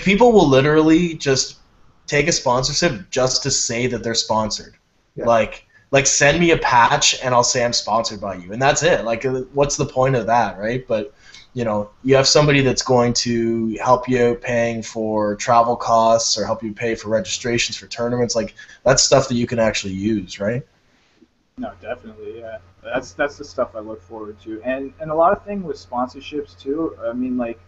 people will literally just take a sponsorship just to say that they're sponsored. Yeah. Like send me a patch and I'll say I'm sponsored by you, and that's it. Like what's the point of that, right? But you know, you have somebody that's going to help you out paying for travel costs or help you pay for registrations for tournaments. Like that's stuff that you can actually use, right? No, definitely, yeah. That's the stuff I look forward to, and a lot of thing with sponsorships too. I mean, like,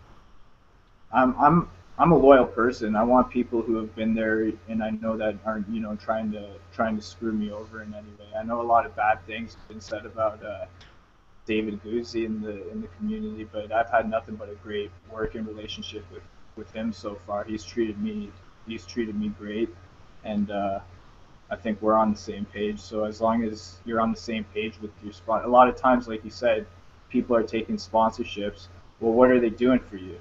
I'm a loyal person. I want people who have been there, and I know that aren't, you know, trying to screw me over in any way. I know a lot of bad things have been said about David Guzzi in the community, but I've had nothing but a great working relationship with him so far. He's treated me great, and I think we're on the same page. So as long as you're on the same page with your spot, a lot of times, like you said, people are taking sponsorships. Well, what are they doing for you?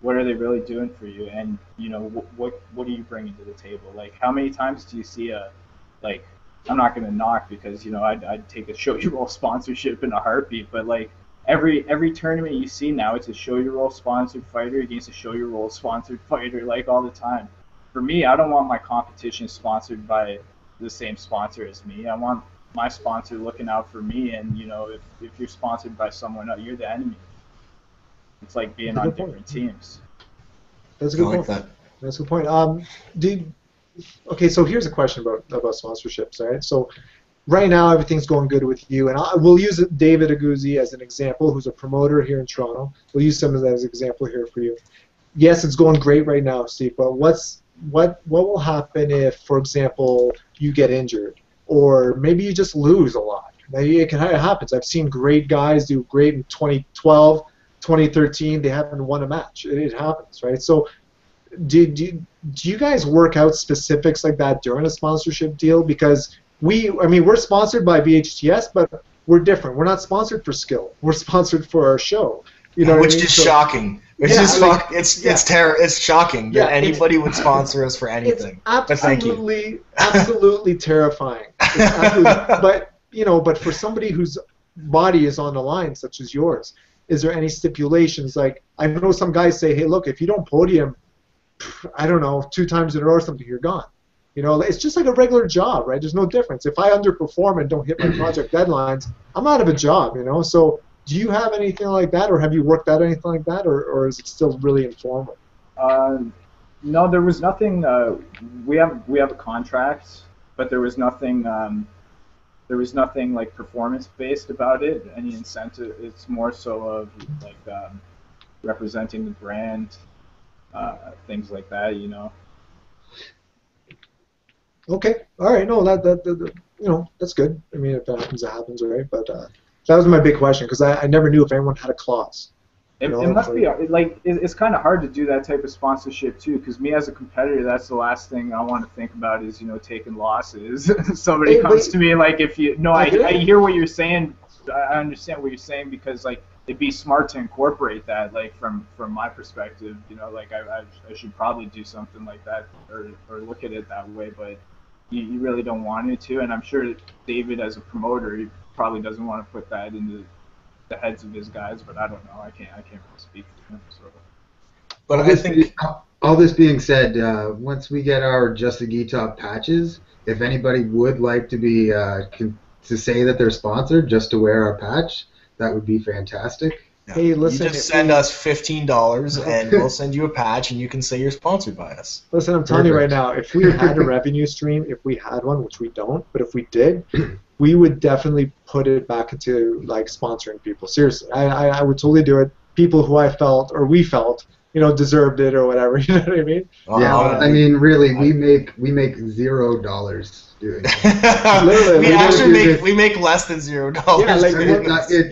What are they really doing for you? And you know, what are you bringing to the table? Like, how many times do you see like, I'm not going to knock because, you know, I'd take a show you roll sponsorship in a heartbeat, but like every tournament you see now, it's a show you roll sponsored fighter against a show you roll sponsored fighter, like all the time. For me, I don't want my competition sponsored by the same sponsor as me. I want my sponsor looking out for me, and you know, if you're sponsored by someone else, you're the enemy. It's like being on different teams. That's a good point. That's a good point. Okay, so here's a question about sponsorships. All right, so right now everything's going good with you, and we'll use David Aguzzi as an example, who's a promoter here in Toronto. We'll use him as an example here for you. Yes, it's going great right now, Steve, but what will happen if, for example, you get injured, or maybe you just lose a lot? It happens. I've seen great guys do great in 2012, 2013. They haven't won a match. It happens, right? So do you guys work out specifics like that during a sponsorship deal? Because we're sponsored by VHTS, but we're different. We're not sponsored for skill. We're sponsored for our show. You know, which is shocking. It's shocking that anybody would sponsor us for anything. It's absolutely terrifying. But for somebody whose body is on the line, such as yours, is there any stipulations? Like, I know some guys say, hey, look, if you don't podium, I don't know, 2 times in a row or something, you're gone. You know, it's just like a regular job, right? There's no difference. If I underperform and don't hit my project deadlines, I'm out of a job, you know? So do you have anything like that, or have you worked out anything like that, or is it still really informal? No, there was nothing. We have a contract, but there was nothing. There was nothing like performance based about it. Any incentive? It's more so of like representing the brand, things like that. You know. Okay. All right. No, that you know, that's good. I mean, if that happens, it happens, right? But that was my big question, because I never knew if anyone had a clause. It must be like it's kind of hard to do that type of sponsorship too, because me as a competitor, that's the last thing I want to think about is, you know, taking losses. Somebody comes to me like, if you I hear what you're saying. I understand what you're saying, because like it'd be smart to incorporate that, like from my perspective, you know, like I should probably do something like that or look at it that way, but you really don't want it to, and I'm sure David as a promoter, he probably doesn't want to put that into the heads of his guys, but I don't know, I can't really speak for him, so. But I think all this being said, once we get our Just a Gi Top patches, if anybody would like to be to say that they're sponsored just to wear our patch, that would be fantastic. Hey, listen. You just send us $15 and we'll send you a patch and you can say you're sponsored by us. Listen, I'm telling you right now, if we had a revenue stream, if we had one, which we don't, but if we did, we would definitely put it back into like sponsoring people. Seriously, I would totally do it. People who I felt or we felt, you know, deserved it or whatever. You know what I mean? Yeah, I mean, really, we make $0 doing it. Literally, we make less than $0. Yeah, like,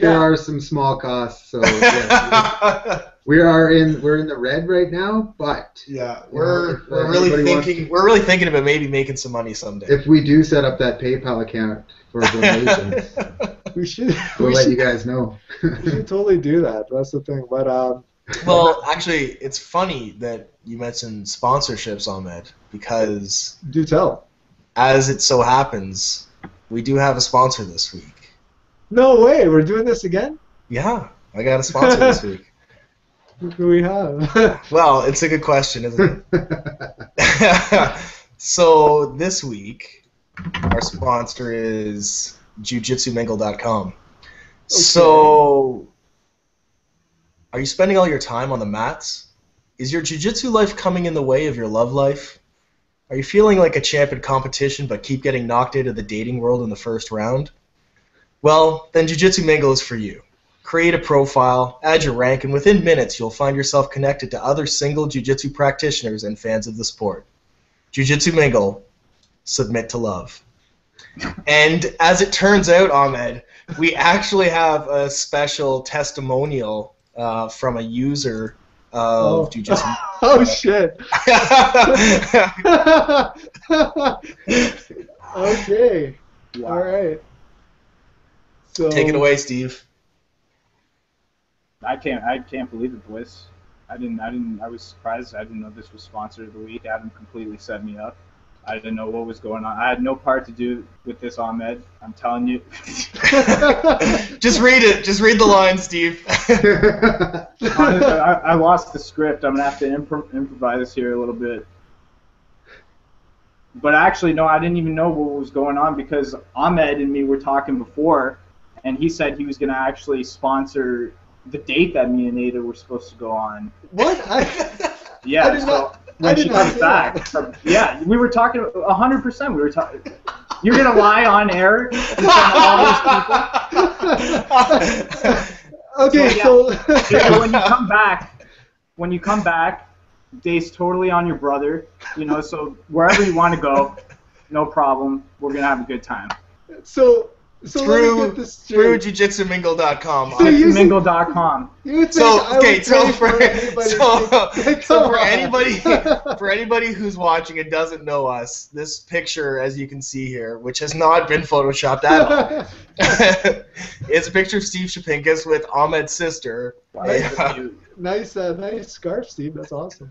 there are some small costs, so yeah, we're in the red right now, but yeah, we're really thinking about maybe making some money someday. If we do set up that PayPal account for donations, we'll let you guys know. We should totally do that. That's the thing. But well, actually, it's funny that you mentioned sponsorships, Ahmed, because do tell. As it so happens, we do have a sponsor this week. No way, we're doing this again? Yeah, I got a sponsor this week. Who do we have? Well, it's a good question, isn't it? So this week, our sponsor is JujitsuMingle.com. Okay. So, are you spending all your time on the mats? Is your jiu-jitsu life coming in the way of your love life? Are you feeling like a champ in competition but keep getting knocked out of the dating world in the first round? Well, then Jiu-Jitsu Mingle is for you. Create a profile, add your rank, and within minutes you'll find yourself connected to other single jiu-jitsu practitioners and fans of the sport. Jiu-Jitsu Mingle, submit to love. And as it turns out, Ahmed, we actually have a special testimonial from a user of Jiu-Jitsu. Oh, shit. Okay. Wow. All right. So take it away, Steve. I can't believe it, boys. I was surprised. I didn't know this was sponsor of the week. Adam completely set me up. I didn't know what was going on. I had no part to do with this, Ahmed. I'm telling you. Just read it. Just read the line, Steve. I lost the script. I'm going to have to improvise here a little bit. But actually, no, I didn't even know what was going on because Ahmed and me were talking before, and he said he was going to actually sponsor the date that me and Ada were supposed to go on. What? Yeah, so when she comes back. Yeah, we were talking 100%. We were talking. You're going to lie on air in front of all those people? Okay, so when you come back, Dave's totally on your brother, you know, so wherever you want to go, no problem. We're going to have a good time. So through JujitsuMingle.com. JujitsuMingle.com. So for anybody who's watching and doesn't know us, this picture, as you can see here, which has not been photoshopped at all, it's a picture of Steve Shapinkas with Ahmed's sister. Nice scarf, Steve. That's awesome.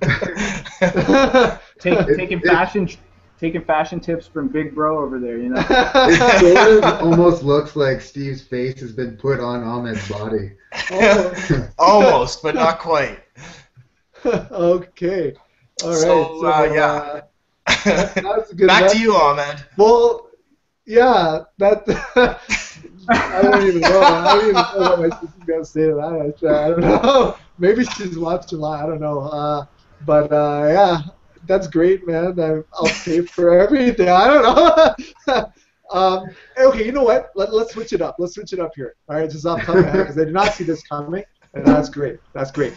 Taking fashion tips from Big Bro over there, you know. It sort of almost looks like Steve's face has been put on Ahmed's body. Almost, but not quite. Okay. All right. Yeah. That's good. Back to you, Ahmed. Well, yeah. I don't even know. What my sister's gonna say to that. I don't know. Maybe she's watching live. I don't know. But yeah. That's great, man. I'll pay for everything. I don't know. Okay, you know what? Let's switch it up. Let's switch it up here. All right, just off the top of my head, because I did not see this coming, and that's great. That's great.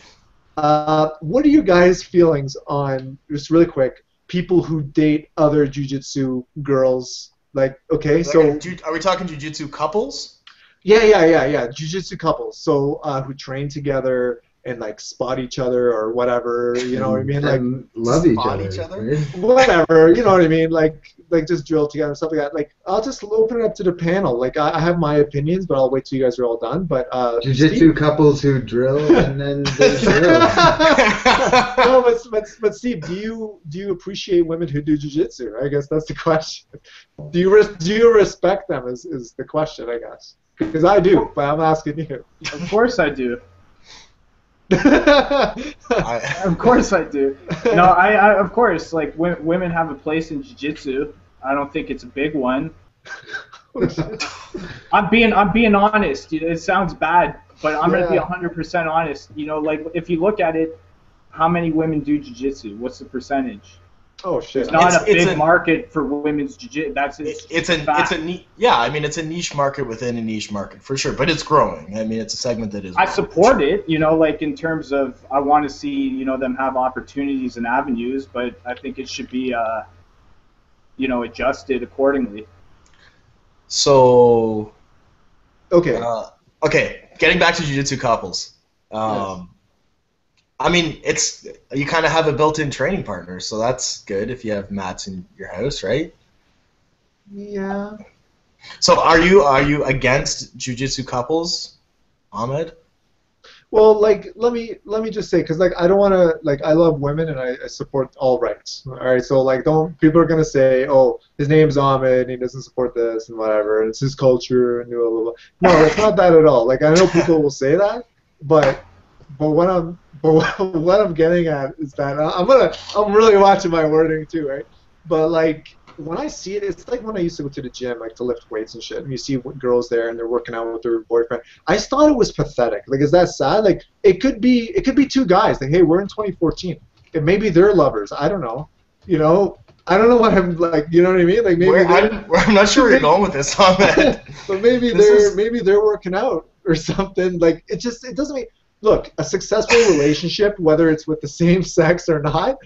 What are you guys' feelings on, just really quick, people who date other jiu-jitsu girls? Like, okay, so... Are we talking jiu-jitsu couples? Yeah. Jiu-jitsu couples. So, who train together and like spot each other or whatever, you know what I mean? Like And love each spot other. each other? right? whatever, you know what I mean? Like just drill together and stuff like that. Like I'll just open it up to the panel. Like I have my opinions, but I'll wait till you guys are all done. But Jiu-jitsu Steve- couples who drill and then they drill. no, but Steve, do you appreciate women who do jiu-jitsu? I guess that's the question. Do you respect them? Is the question, I guess? Because I do, but I'm asking you. Of course I do. I, Of course I do. No, I of course, like women have a place in jiu-jitsu. I don't think it's a big one. I'm being honest. It sounds bad, but I'm gonna be 100% honest. You know, like if you look at it, how many women do jiu-jitsu? What's the percentage? Oh shit! It's not It's a big a- market for women's jiu-jitsu. it's a yeah. I mean, it's a niche market within a niche market for sure, but it's growing. I mean, it's a segment that is. I growing. support it, you know, like in terms of I want to see, you know, them have opportunities and avenues, but I think it should be, you know, adjusted accordingly. So Okay. okay, getting back to jiu-jitsu couples. Yes. I mean, you kind of have a built-in training partner, so that's good if you have mats in your house, right? Yeah. So are you against jiu-jitsu couples, Ahmed? Well, like let me just say, because like I don't want to, like I love women and I support all rights. All right, so like don't, people are gonna say, oh, his name's Ahmed and he doesn't support this and whatever, and it's his culture and blah blah blah. No, it's not that at all. Like I know people will say that, but what I'm getting at is that I'm really watching my wording too, right? But like when I see it, it's like when I used to go to the gym, like to lift weights and shit, and you see girls there and they're working out with their boyfriend. I just thought it was pathetic. Like, is that sad? Like, it could be two guys. Like, hey, we're in 2014, and maybe they're lovers. I don't know. You know, I don't know what I'm like. You know what I mean? Like maybe I'm not sure where you're going with this, Ahmed. but maybe they're working out or something. Like it doesn't make. Look, a successful relationship, whether it's with the same sex or not,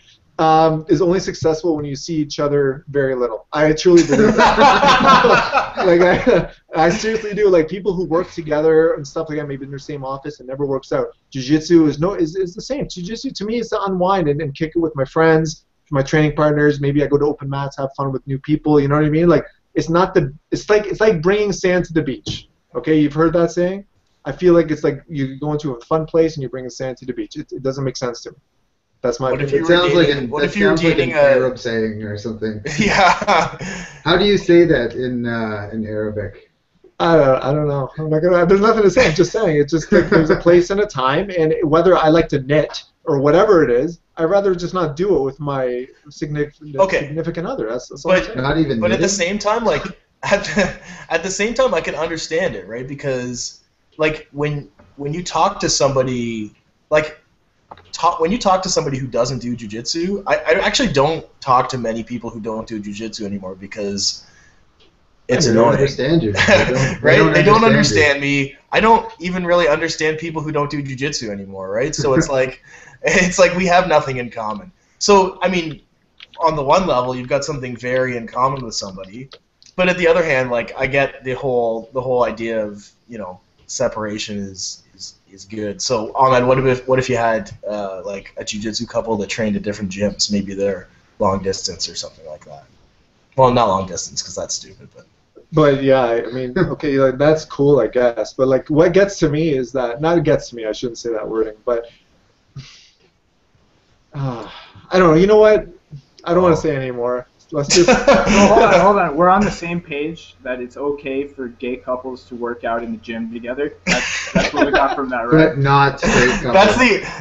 is only successful when you see each other very little. I truly believe that. Like I seriously do. Like people who work together and stuff like that, maybe in their same office, and never works out. Jiu-jitsu is the same. Jiu-jitsu to me is to unwind and kick it with my friends, my training partners. Maybe I go to open mats, have fun with new people. You know what I mean? Like it's like bringing sand to the beach. Okay, you've heard that saying? I feel like it's like you go into a fun place and you bring sand to the beach. It doesn't make sense to me. That's my What if opinion. you It were sounds like dating- an, what that if you were sounds like an dating a- Arab saying or something. Yeah. How do you say that in Arabic? I don't know. I'm not gonna. There's nothing to say. I'm just saying. It's just like there's a place and a time, and whether I like to knit or whatever it is, I'd rather just not do it with my significant other. That's all I'm But- saying. Not even. But at the knitting? same time, like at the same time, I can understand it, right? Because like when you talk to somebody, like when you talk to somebody who doesn't do jiu-jitsu, I actually don't talk to many people who don't do jiu-jitsu anymore because it's They don't annoying. understand you. Right? They don't you. understand me. I don't even really understand people who don't do jiu-jitsu anymore, right? So it's like we have nothing in common. So I mean, on the one level, you've got something very in common with somebody, but at the other hand, like I get the whole idea of, you know, separation is good. So Ahmed, what if you had like a jiu-jitsu couple that trained at different gyms? Maybe they're long distance or something like that. Well, not long distance because that's stupid, but. But yeah, I mean, okay, like, that's cool, I guess. But like, what gets to me is that not gets to me. I shouldn't say that wording, but I don't know. You know what? I don't want to say anymore. Let's just. No, hold on. We're on the same page that it's okay for gay couples to work out in the gym together. That's what we got from that, right? But not straight couples.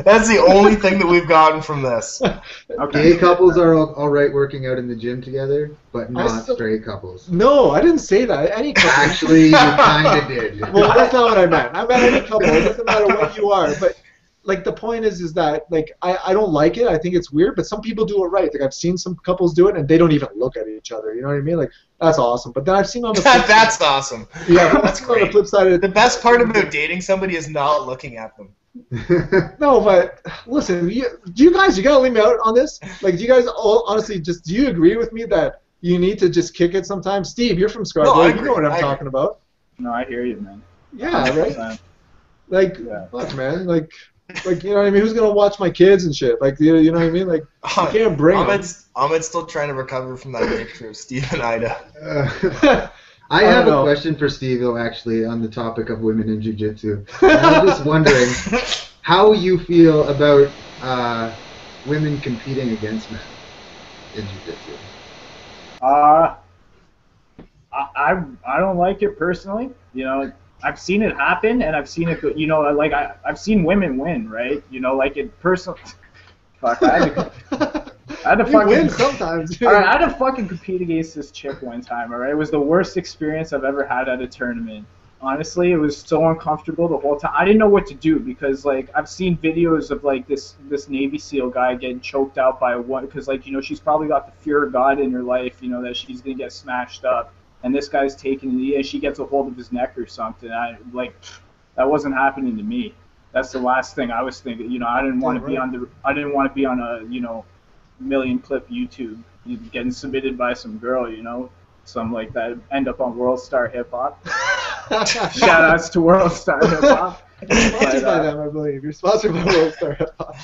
That's the only thing that we've gotten from this. Okay. Gay couples are all right working out in the gym together, but not still- straight couples. No, I didn't say that. Any couple. Actually, you kind of did. Well, that's not what I meant. I meant any couple. It doesn't matter what you are. But like the point is that like I don't like it. I think it's weird, but some people do it right. Like I've seen some couples do it and they don't even look at each other. You know what I mean? Like that's awesome. But then I've seen on the flip That's awesome. yeah, but That's I've seen on the great. flip side of The best part about dating somebody is not looking at them. no, but listen, do you guys, you gotta leave me out on this. Like, do you guys all honestly do you agree with me that you need to just kick it sometimes? Steve, you're from Scarborough. No, I you know agree. what I'm I talking about. No, I hear you, man. Yeah, right. 100%. Like, Yeah. fuck, man. Like, Like, you know what I mean? Who's gonna watch my kids and shit? Like, you know what I mean? Like, you can't bring them. Ahmed's still trying to recover from that picture of Steve and Ida. I have don't know. a question for Steve, though, actually, on the topic of women in jiu-jitsu. I'm just wondering how you feel about women competing against men in jiu-jitsu. I don't like it personally. You know, I've seen it happen, and I've seen it. You know, like I've seen women win, right? You know, like it personally. Fuck, I had to You fucking win sometimes. Dude. All right, I had to fucking compete against this chick one time. All right, it was the worst experience I've ever had at a tournament. Honestly, it was so uncomfortable the whole time. I didn't know what to do because, like, I've seen videos of like this Navy SEAL guy getting choked out by a one because, like, you know, she's probably got the fear of God in her life, you know, that she's gonna get smashed up, and this guy's taking the and she gets a hold of his neck or something. That wasn't happening to me. That's the last thing I was thinking. You know, I didn't want to be on a million clip YouTube getting submitted by some girl, you know, some like that end up on World Star Hip Hop. Shout outs to World Star Hip Hop. Sponsored by them, I believe. You're sponsored by World Star Hip Hop.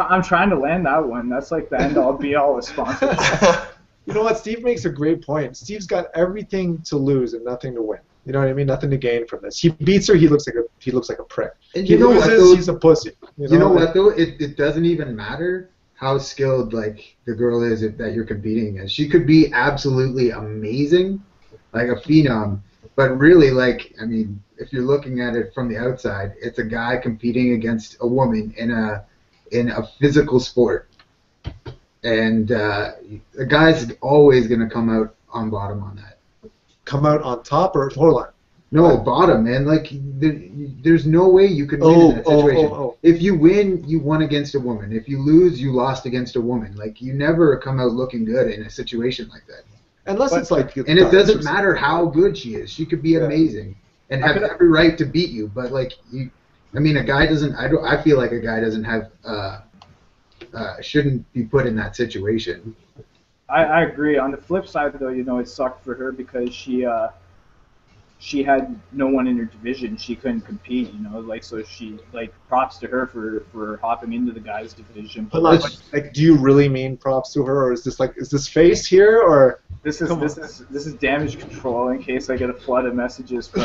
I'm trying to land that one. That's like the end all be all of sponsors. You know what? Steve makes a great point. Steve's got everything to lose and nothing to win. You know what I mean? Nothing to gain from this. He beats her. He looks like a prick. And He you know what, loses. though? He's a pussy. You know what, though? It doesn't even matter how skilled, like, the girl is that you're competing against. She could be absolutely amazing, like a phenom, but really, like, I mean, if you're looking at it from the outside, it's a guy competing against a woman in a physical sport. And the guy's always going to come out on bottom on that. Come out on top or hold on. No, bottom, man. Like, there's no way you could win in that situation. If you win, you won against a woman. If you lose, you lost against a woman. Like, you never come out looking good in a situation like that. Unless it's like. And it doesn't matter how good she is. She could be amazing and have every right to beat you. But, like, a guy doesn't. I feel like a guy doesn't have. Shouldn't be put in that situation. I agree. On the flip side, though, you know, it sucked for her because she had no one in her division. She couldn't compete, you know, like, so she, like, props to her for hopping into the guys division. But like, do you really mean props to her, or is this face here, or this is damage control in case I get a flood of messages from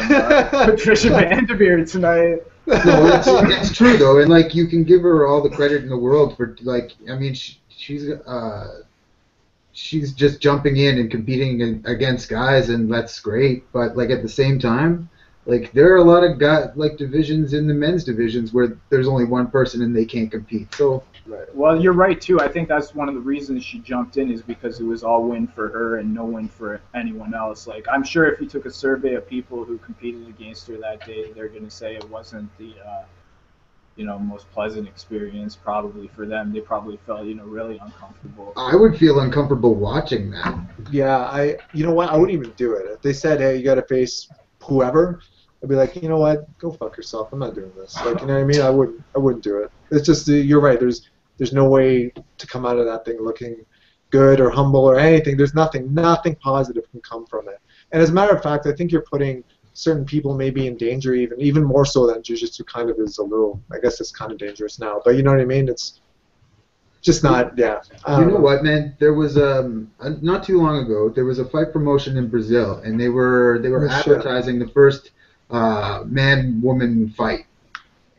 Patricia Vanderveer tonight. No, it's true though, and like, you can give her all the credit in the world for, like, I mean, she's just jumping in and competing against guys, and that's great. But, like, at the same time, like, there are a lot of divisions in the men's divisions where there's only one person and they can't compete. So, well, you're right too. I think that's one of the reasons she jumped in is because it was all win for her and no win for anyone else. Like, I'm sure if you took a survey of people who competed against her that day, they're going to say it wasn't the most pleasant experience probably for them. They probably felt, really uncomfortable. I would feel uncomfortable watching that. Yeah, you know what? I wouldn't even do it. If they said, hey, you got to face whoever, I'd be like, you know what? Go fuck yourself. I'm not doing this. Like, you know what I mean? I wouldn't do it. It's just, you're right. There's no way to come out of that thing looking good or humble or anything. There's nothing positive can come from it. And as a matter of fact, I think you're putting certain people maybe in danger even more so than jiu-jitsu kind of is a little, I guess it's kind of dangerous now, but you know what I mean? It's just not, yeah. You know what, man? There was, not too long ago, there was a fight promotion in Brazil, and they were advertising the first man-woman fight.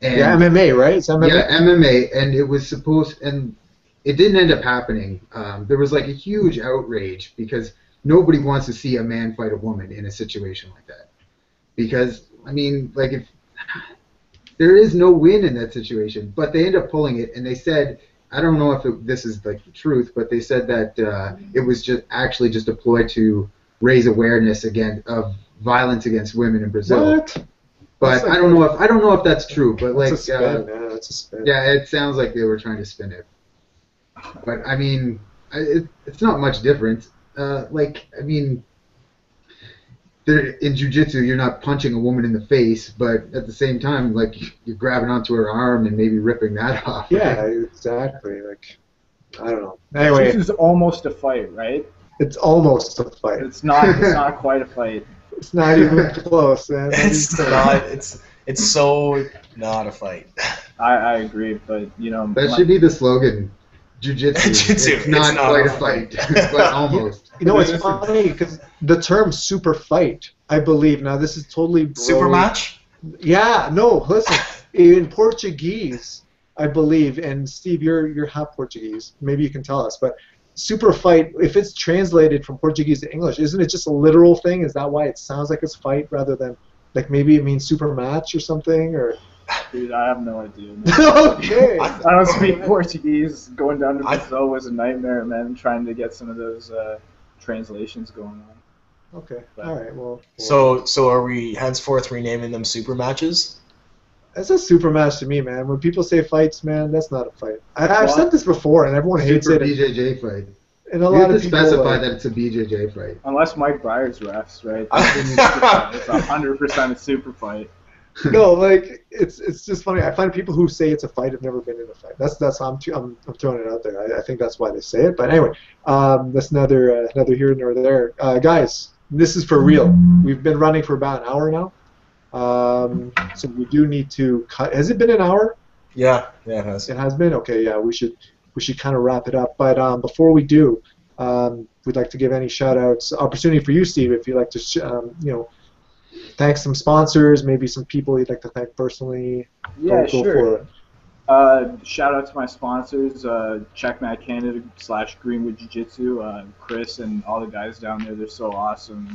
And yeah, MMA, right? It's MMA? Yeah, MMA, and it was supposed, and it didn't end up happening. There was like a huge outrage because nobody wants to see a man fight a woman in a situation like that. Because, I mean, like, if there is no win in that situation, but they end up pulling it, and they said, I don't know if this is like the truth, but they said that it was just a ploy to raise awareness again of violence against women in Brazil. What? But like, I don't know if that's true. But like, it's a spin, man. It's a spin. Yeah, it sounds like they were trying to spin it. But I mean, it's not much different. Like, I mean, in jiu-jitsu, you're not punching a woman in the face, but at the same time, like, you're grabbing onto her arm and maybe ripping that off. Yeah, right? Exactly. Like, I don't know. Anyway, this is almost a fight, right? It's almost a fight. It's not quite a fight. It's not even close, man. It's not. It's so not a fight. I agree, but That should be the slogan. Jiu-jitsu. Jiu-jitsu, It's not quite a fight, but almost. It's funny because the term super fight, I believe, now this is totally Super match? Yeah, no, listen. In Portuguese, I believe, and Steve, you're half Portuguese. Maybe you can tell us, but super fight, if it's translated from Portuguese to English, isn't it just a literal thing? Is that why it sounds like it's fight rather than like maybe it means super match or something? Or Dude, I have no idea. okay. I don't speak Portuguese. Going down to Brazil was a nightmare, man. Trying to get some of those translations going on. Okay. All right. Well. So are we henceforth renaming them super matches? That's a super match to me, man. When people say fights, man, that's not a fight. I've said this before, and everyone hates Super it. BJJ fight. And a You lot have of to people specify that it's a BJJ fight. Unless Mike Byers refs, right? It's 100% a super fight. No, like it's just funny. I find people who say it's a fight have never been in a fight. That's I'm throwing it out there. I think that's why they say it. But anyway, that's neither here nor there. Guys, this is for real. We've been running for about an hour now, so we do need to cut. Has it been an hour? Yeah, it has. It has been. Okay, yeah, we should kind of wrap it up. But before we do, we'd like to give any shout outs. Opportunity for you, Steve, if you'd like to thank some sponsors, maybe some people you'd like to thank personally. Yeah, Go sure. for it. Shout out to my sponsors, Checkmat Canada / Greenwood Jiu-Jitsu, Chris and all the guys down there. They're so awesome.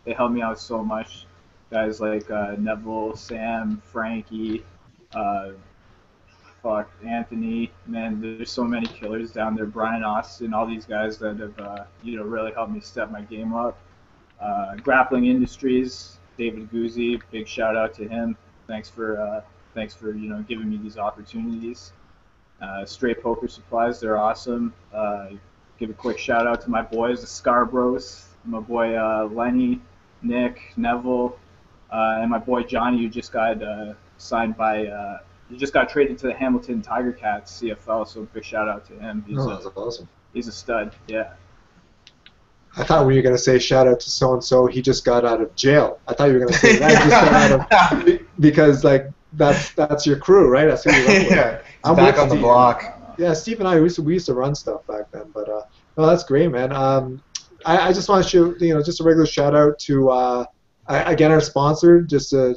They helped me out so much. Guys like Neville, Sam, Frankie, Anthony. Man, there's so many killers down there. Brian Austin, all these guys that have really helped me step my game up. Grappling Industries, David Guzzi, big shout out to him. Thanks for giving me these opportunities. Straight Poker Supplies, they're awesome. Give a quick shout out to my boys, the Scarbros, my boy Lenny, Nick, Neville, and my boy Johnny, who just got signed by. He just got traded to the Hamilton Tiger Cats CFL, so big shout out to him. That's awesome. He's a stud. Yeah. I thought we were going to say shout out to so and so. He just got out of jail. I thought you were going to say that just got out of because like that's your crew, right? That's who you run with. Yeah, I'm back on the block. Yeah, Steve and I we used to run stuff back then, but no, that's great, man. I just want to show just a regular shout out to again our sponsor, again just the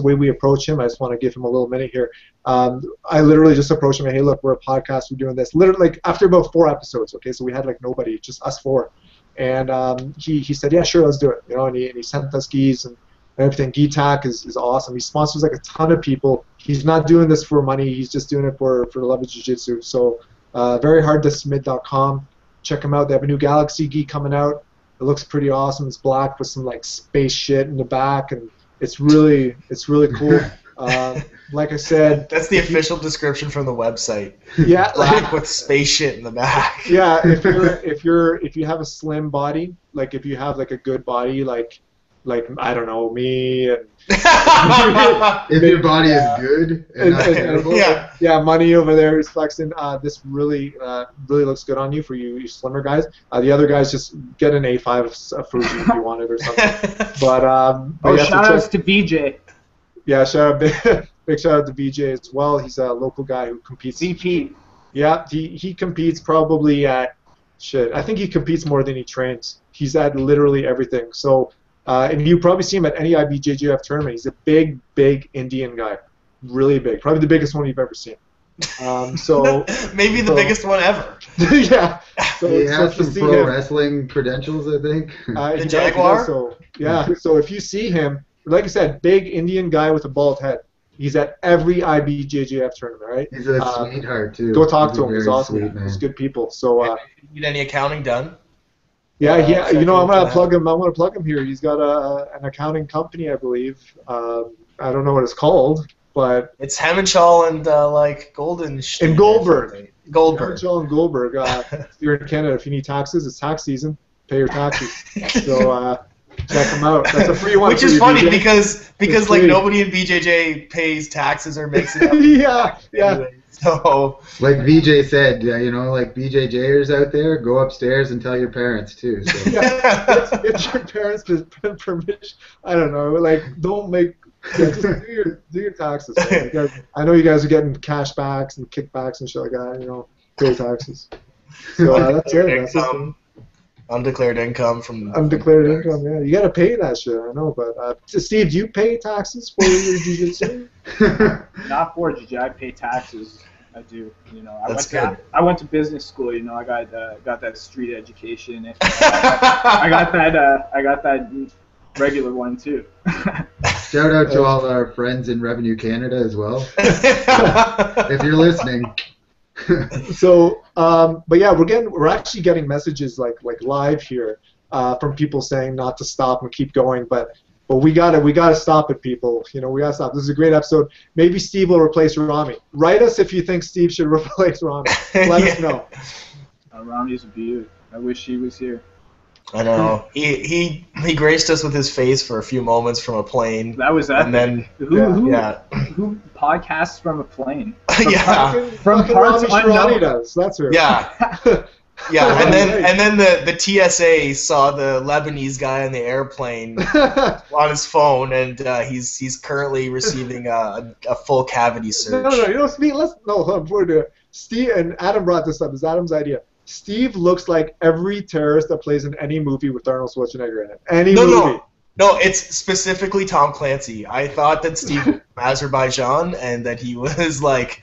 way we approach him. I just want to give him a little minute here. I literally just approached him and, hey, look, we're a podcast, we're doing this. Literally, like after about 4 episodes, okay, so we had like nobody, just us 4, and he said, yeah, sure, let's do it, and he sent us gis and everything. GiTac is awesome. He sponsors like a ton of people. He's not doing this for money. He's just doing it for the love of jiu-jitsu. So veryhardtosubmit.com. Check them out. They have a new Galaxy gi coming out. It looks pretty awesome. It's black with some like space shit in the back, and it's really cool. Like I said, that's the official description from the website. Yeah, black with space shit in the back. Yeah, if you have a slim body, like if you have like a good body, like I don't know, me and if your body is good and not terrible. Yeah, money over there is flexing. This really looks good on you for you slimmer guys. The other guys just get an A5 of Fuji if you want it or something. But shout outs to BJ. Yeah, big shout out to BJ as well. He's a local guy who competes. CP. Yeah, he competes probably at I think he competes more than he trains. He's at literally everything. So. And you probably see him at any IBJJF tournament. He's a big Indian guy, really big, probably the biggest one you've ever seen. So maybe the biggest one ever. Yeah. So he has some pro wrestling credentials, I think. The Jaguar. So if you see him, like I said, big Indian guy with a bald head. He's at every IBJJF tournament, right? He's a sweetheart too. Go talk to him. He's awesome. He's good people. So. Need any accounting done? Yeah. I'm gonna plug him. I want to plug him here. He's got an accounting company, I believe. I don't know what it's called, but it's Hemmenschall and like Golden and Goldberg. Hemmenschall and Goldberg. You're in Canada. If you need taxes, it's tax season. Pay your taxes. So check them out. That's a free one. Which is funny BJ. because like nobody in BJJ pays taxes or makes it up. Yeah. So, like VJ said, like BJJers out there, go upstairs and tell your parents too. So. Get your parents permission. I don't know. Like, don't make Yeah, just do your taxes. Man. You guys, I know you guys are getting cash backs and kickbacks and shit like that. You know, pay your taxes. So that's it. That's it. Undeclared income from undeclared income. Yeah, you gotta pay that shit. I know, but Steve, do you pay taxes for your jiu-jitsu? Not for jiu-jitsu. I pay taxes. I do. You know, I went to business school. You know, I got that street education. And I got that regular one too. Shout out to all our friends in Revenue Canada as well. If you're listening. So, but yeah, we're actually getting messages like live here from people saying not to stop and keep going, but we gotta stop it, people. You know, we gotta stop. This is a great episode. Maybe Steve will replace Rami. Write us if you think Steve should replace Rami. Let us know. Rami's a beaut. I wish he was here. I know. He graced us with his face for a few moments from a plane. That was that. And then who podcasts from a plane? From parts unknown. Does. That's her. Yeah. Yeah, and then the TSA saw the Lebanese guy on the airplane on his phone, and he's currently receiving a full cavity search. No, you know, Steve. Before we do it, Steve and Adam brought this up. It's Adam's idea. Steve looks like every terrorist that plays in any movie with Arnold Schwarzenegger in it. Any movie. No, it's specifically Tom Clancy. I thought that Steve was from Azerbaijan and that he was like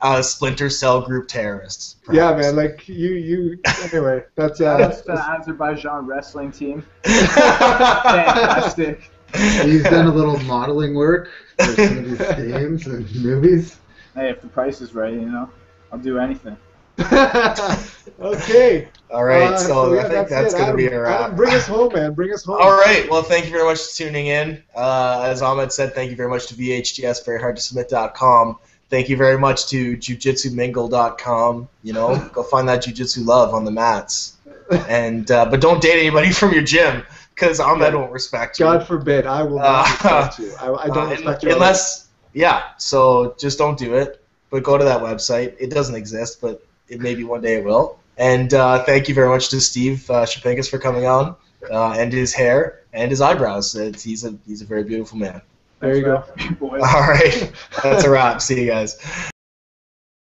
a Splinter Cell group terrorist. Perhaps. Yeah, man. Like you. Anyway, that's the Azerbaijan wrestling team. Fantastic. He's done a little modeling work for some of these games and movies. Hey, if the price is right, you know, I'll do anything. Okay. All right, so I think that's going to be a wrap. Adam, bring us home, man. Bring us home. All right. Well, thank you very much for tuning in. As Ahmed said, thank you very much to VHTS, veryhardtosubmit.com. Thank you very much to jujitsumingle.com. You know, go find that jiu-jitsu love on the mats. And but don't date anybody from your gym, because Ahmed won't respect you. God forbid. I will not respect you. I don't respect you. So just don't do it. But go to that website. It doesn't exist, but it maybe one day it will. And thank you very much to Steve Shapinkis for coming on, and his hair and his eyebrows. He's a very beautiful man. There you go. All right. That's a wrap. See you guys.